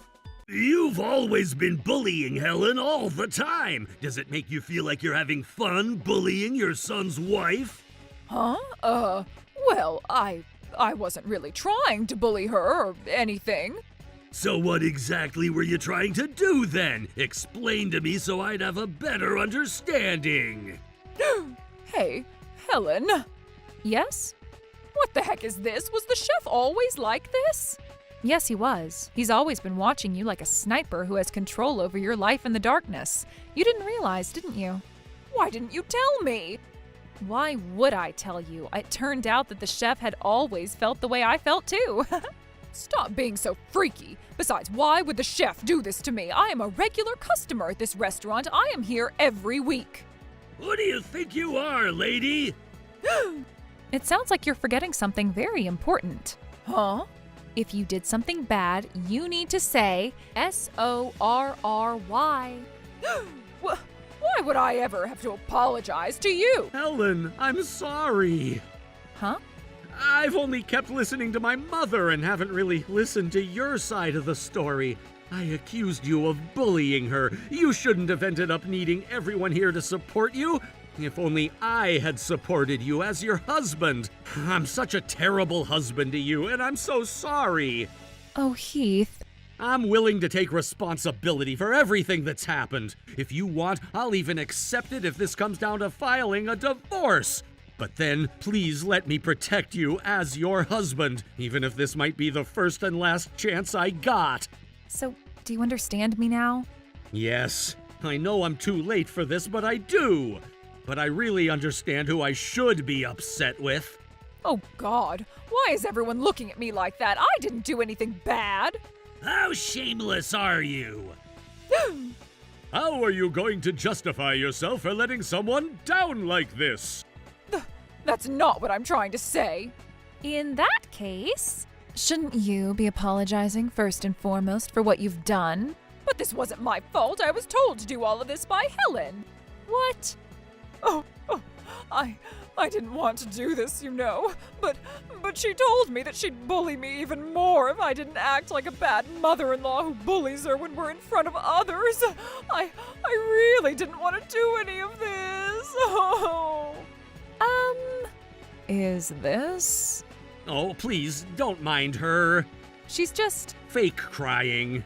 You've always been bullying Helen all the time. Does it make you feel like you're having fun bullying your son's wife? Huh? Well, I wasn't really trying to bully her or anything. So what exactly were you trying to do then? Explain to me so I'd have a better understanding. Hey, Helen. Yes? What the heck is this? Was the chef always like this? Yes, he was. He's always been watching you like a sniper who has control over your life in the darkness. You didn't realize, didn't you? Why didn't you tell me? Why would I tell you? It turned out that the chef had always felt the way I felt too. Stop being so freaky. Besides, why would the chef do this to me? I am a regular customer at this restaurant. I am here every week. Who do you think you are, lady? It sounds like you're forgetting something very important. Huh? If you did something bad, you need to say SORRY. Why would I ever have to apologize to you? Helen, I'm sorry. Huh? I've only kept listening to my mother and haven't really listened to your side of the story. I accused you of bullying her. You shouldn't have ended up needing everyone here to support you. If only I had supported you as your husband. I'm such a terrible husband to you, and I'm so sorry. Oh, Heath. I'm willing to take responsibility for everything that's happened. If you want, I'll even accept it if this comes down to filing a divorce. But then, please let me protect you as your husband, even if this might be the first and last chance I got. So, do you understand me now? Yes, I know I'm too late for this, but I do. But I really understand who I should be upset with. Oh, God. Why is everyone looking at me like that? I didn't do anything bad. How shameless are you? How are you going to justify yourself for letting someone down like this? That's not what I'm trying to say. In that case, shouldn't you be apologizing first and foremost for what you've done? But this wasn't my fault. I was told to do all of this by Helen. What? Oh, I didn't want to do this, you know. But she told me that she'd bully me even more if I didn't act like a bad mother-in-law who bullies her when we're in front of others. I really didn't want to do any of this. Oh. Is this? Oh, please, don't mind her. She's just... Fake crying.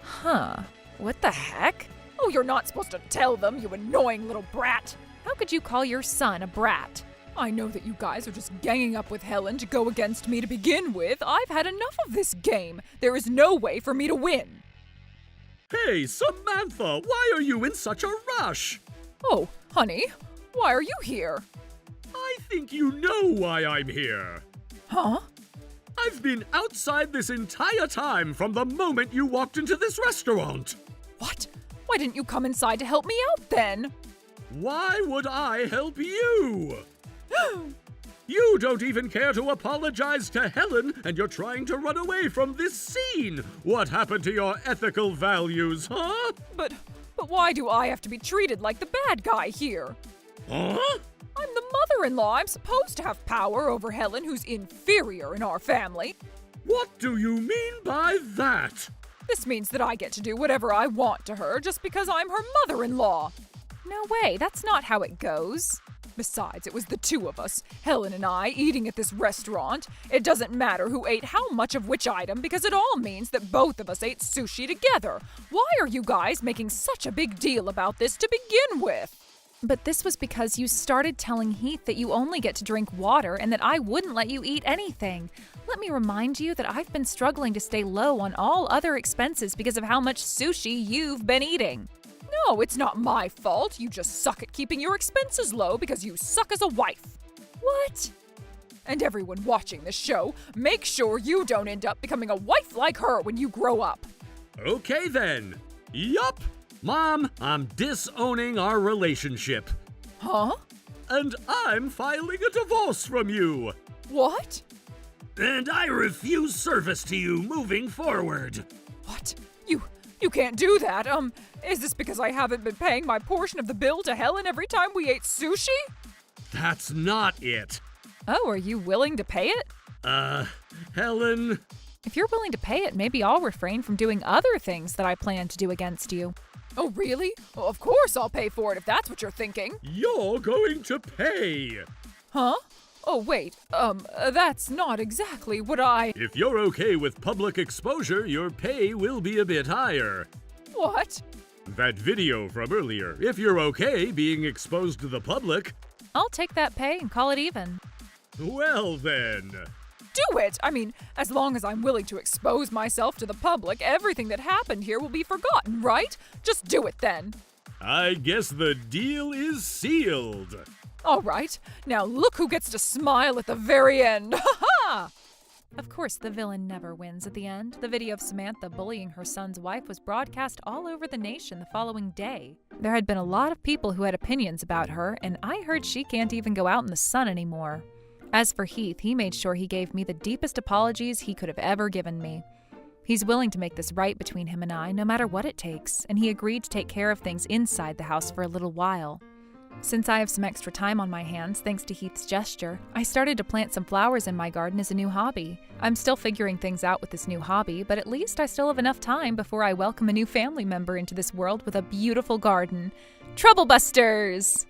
Huh. What the heck? Oh, you're not supposed to tell them, you annoying little brat. How could you call your son a brat? I know that you guys are just ganging up with Helen to go against me to begin with. I've had enough of this game. There is no way for me to win. Hey, Samantha, why are you in such a rush? Oh, honey, why are you here? I think you know why I'm here. Huh? I've been outside this entire time from the moment you walked into this restaurant. What? Why didn't you come inside to help me out then? Why would I help you? You don't even care to apologize to Helen, and you're trying to run away from this scene. What happened to your ethical values, huh? But why do I have to be treated like the bad guy here? Huh? I'm the mother-in-law. I'm supposed to have power over Helen, who's inferior in our family. What do you mean by that? This means that I get to do whatever I want to her just because I'm her mother-in-law. No way, that's not how it goes. Besides, it was the two of us, Helen and I, eating at this restaurant. It doesn't matter who ate how much of which item because it all means that both of us ate sushi together. Why are you guys making such a big deal about this to begin with? But this was because you started telling Heath that you only get to drink water and that I wouldn't let you eat anything. Let me remind you that I've been struggling to stay low on all other expenses because of how much sushi you've been eating. No, it's not my fault. You just suck at keeping your expenses low because you suck as a wife. What? And everyone watching this show, make sure you don't end up becoming a wife like her when you grow up. Okay then. Yup. Mom, I'm disowning our relationship. Huh? And I'm filing a divorce from you. What? And I refuse service to you moving forward. What? You can't do that. Is this because I haven't been paying my portion of the bill to Helen every time we ate sushi? That's not it. Oh, are you willing to pay it? Helen. If you're willing to pay it, maybe I'll refrain from doing other things that I plan to do against you. Oh, really? Well, of course I'll pay for it if that's what you're thinking. You're going to pay. Huh? Oh, wait. That's not exactly what I... If you're okay with public exposure, your pay will be a bit higher. What? That video from earlier. If you're okay being exposed to the public... I'll take that pay and call it even. Well then... Do it! I mean, as long as I'm willing to expose myself to the public, everything that happened here will be forgotten, right? Just do it then. I guess the deal is sealed. All right, now look who gets to smile at the very end. Ha-ha! Of course, the villain never wins at the end. The video of Samantha bullying her son's wife was broadcast all over the nation the following day. There had been a lot of people who had opinions about her, and I heard she can't even go out in the sun anymore. As for Heath, he made sure he gave me the deepest apologies he could have ever given me. He's willing to make this right between him and I, no matter what it takes, and he agreed to take care of things inside the house for a little while. Since I have some extra time on my hands, thanks to Heath's gesture, I started to plant some flowers in my garden as a new hobby. I'm still figuring things out with this new hobby, but at least I still have enough time before I welcome a new family member into this world with a beautiful garden. Trouble Busters!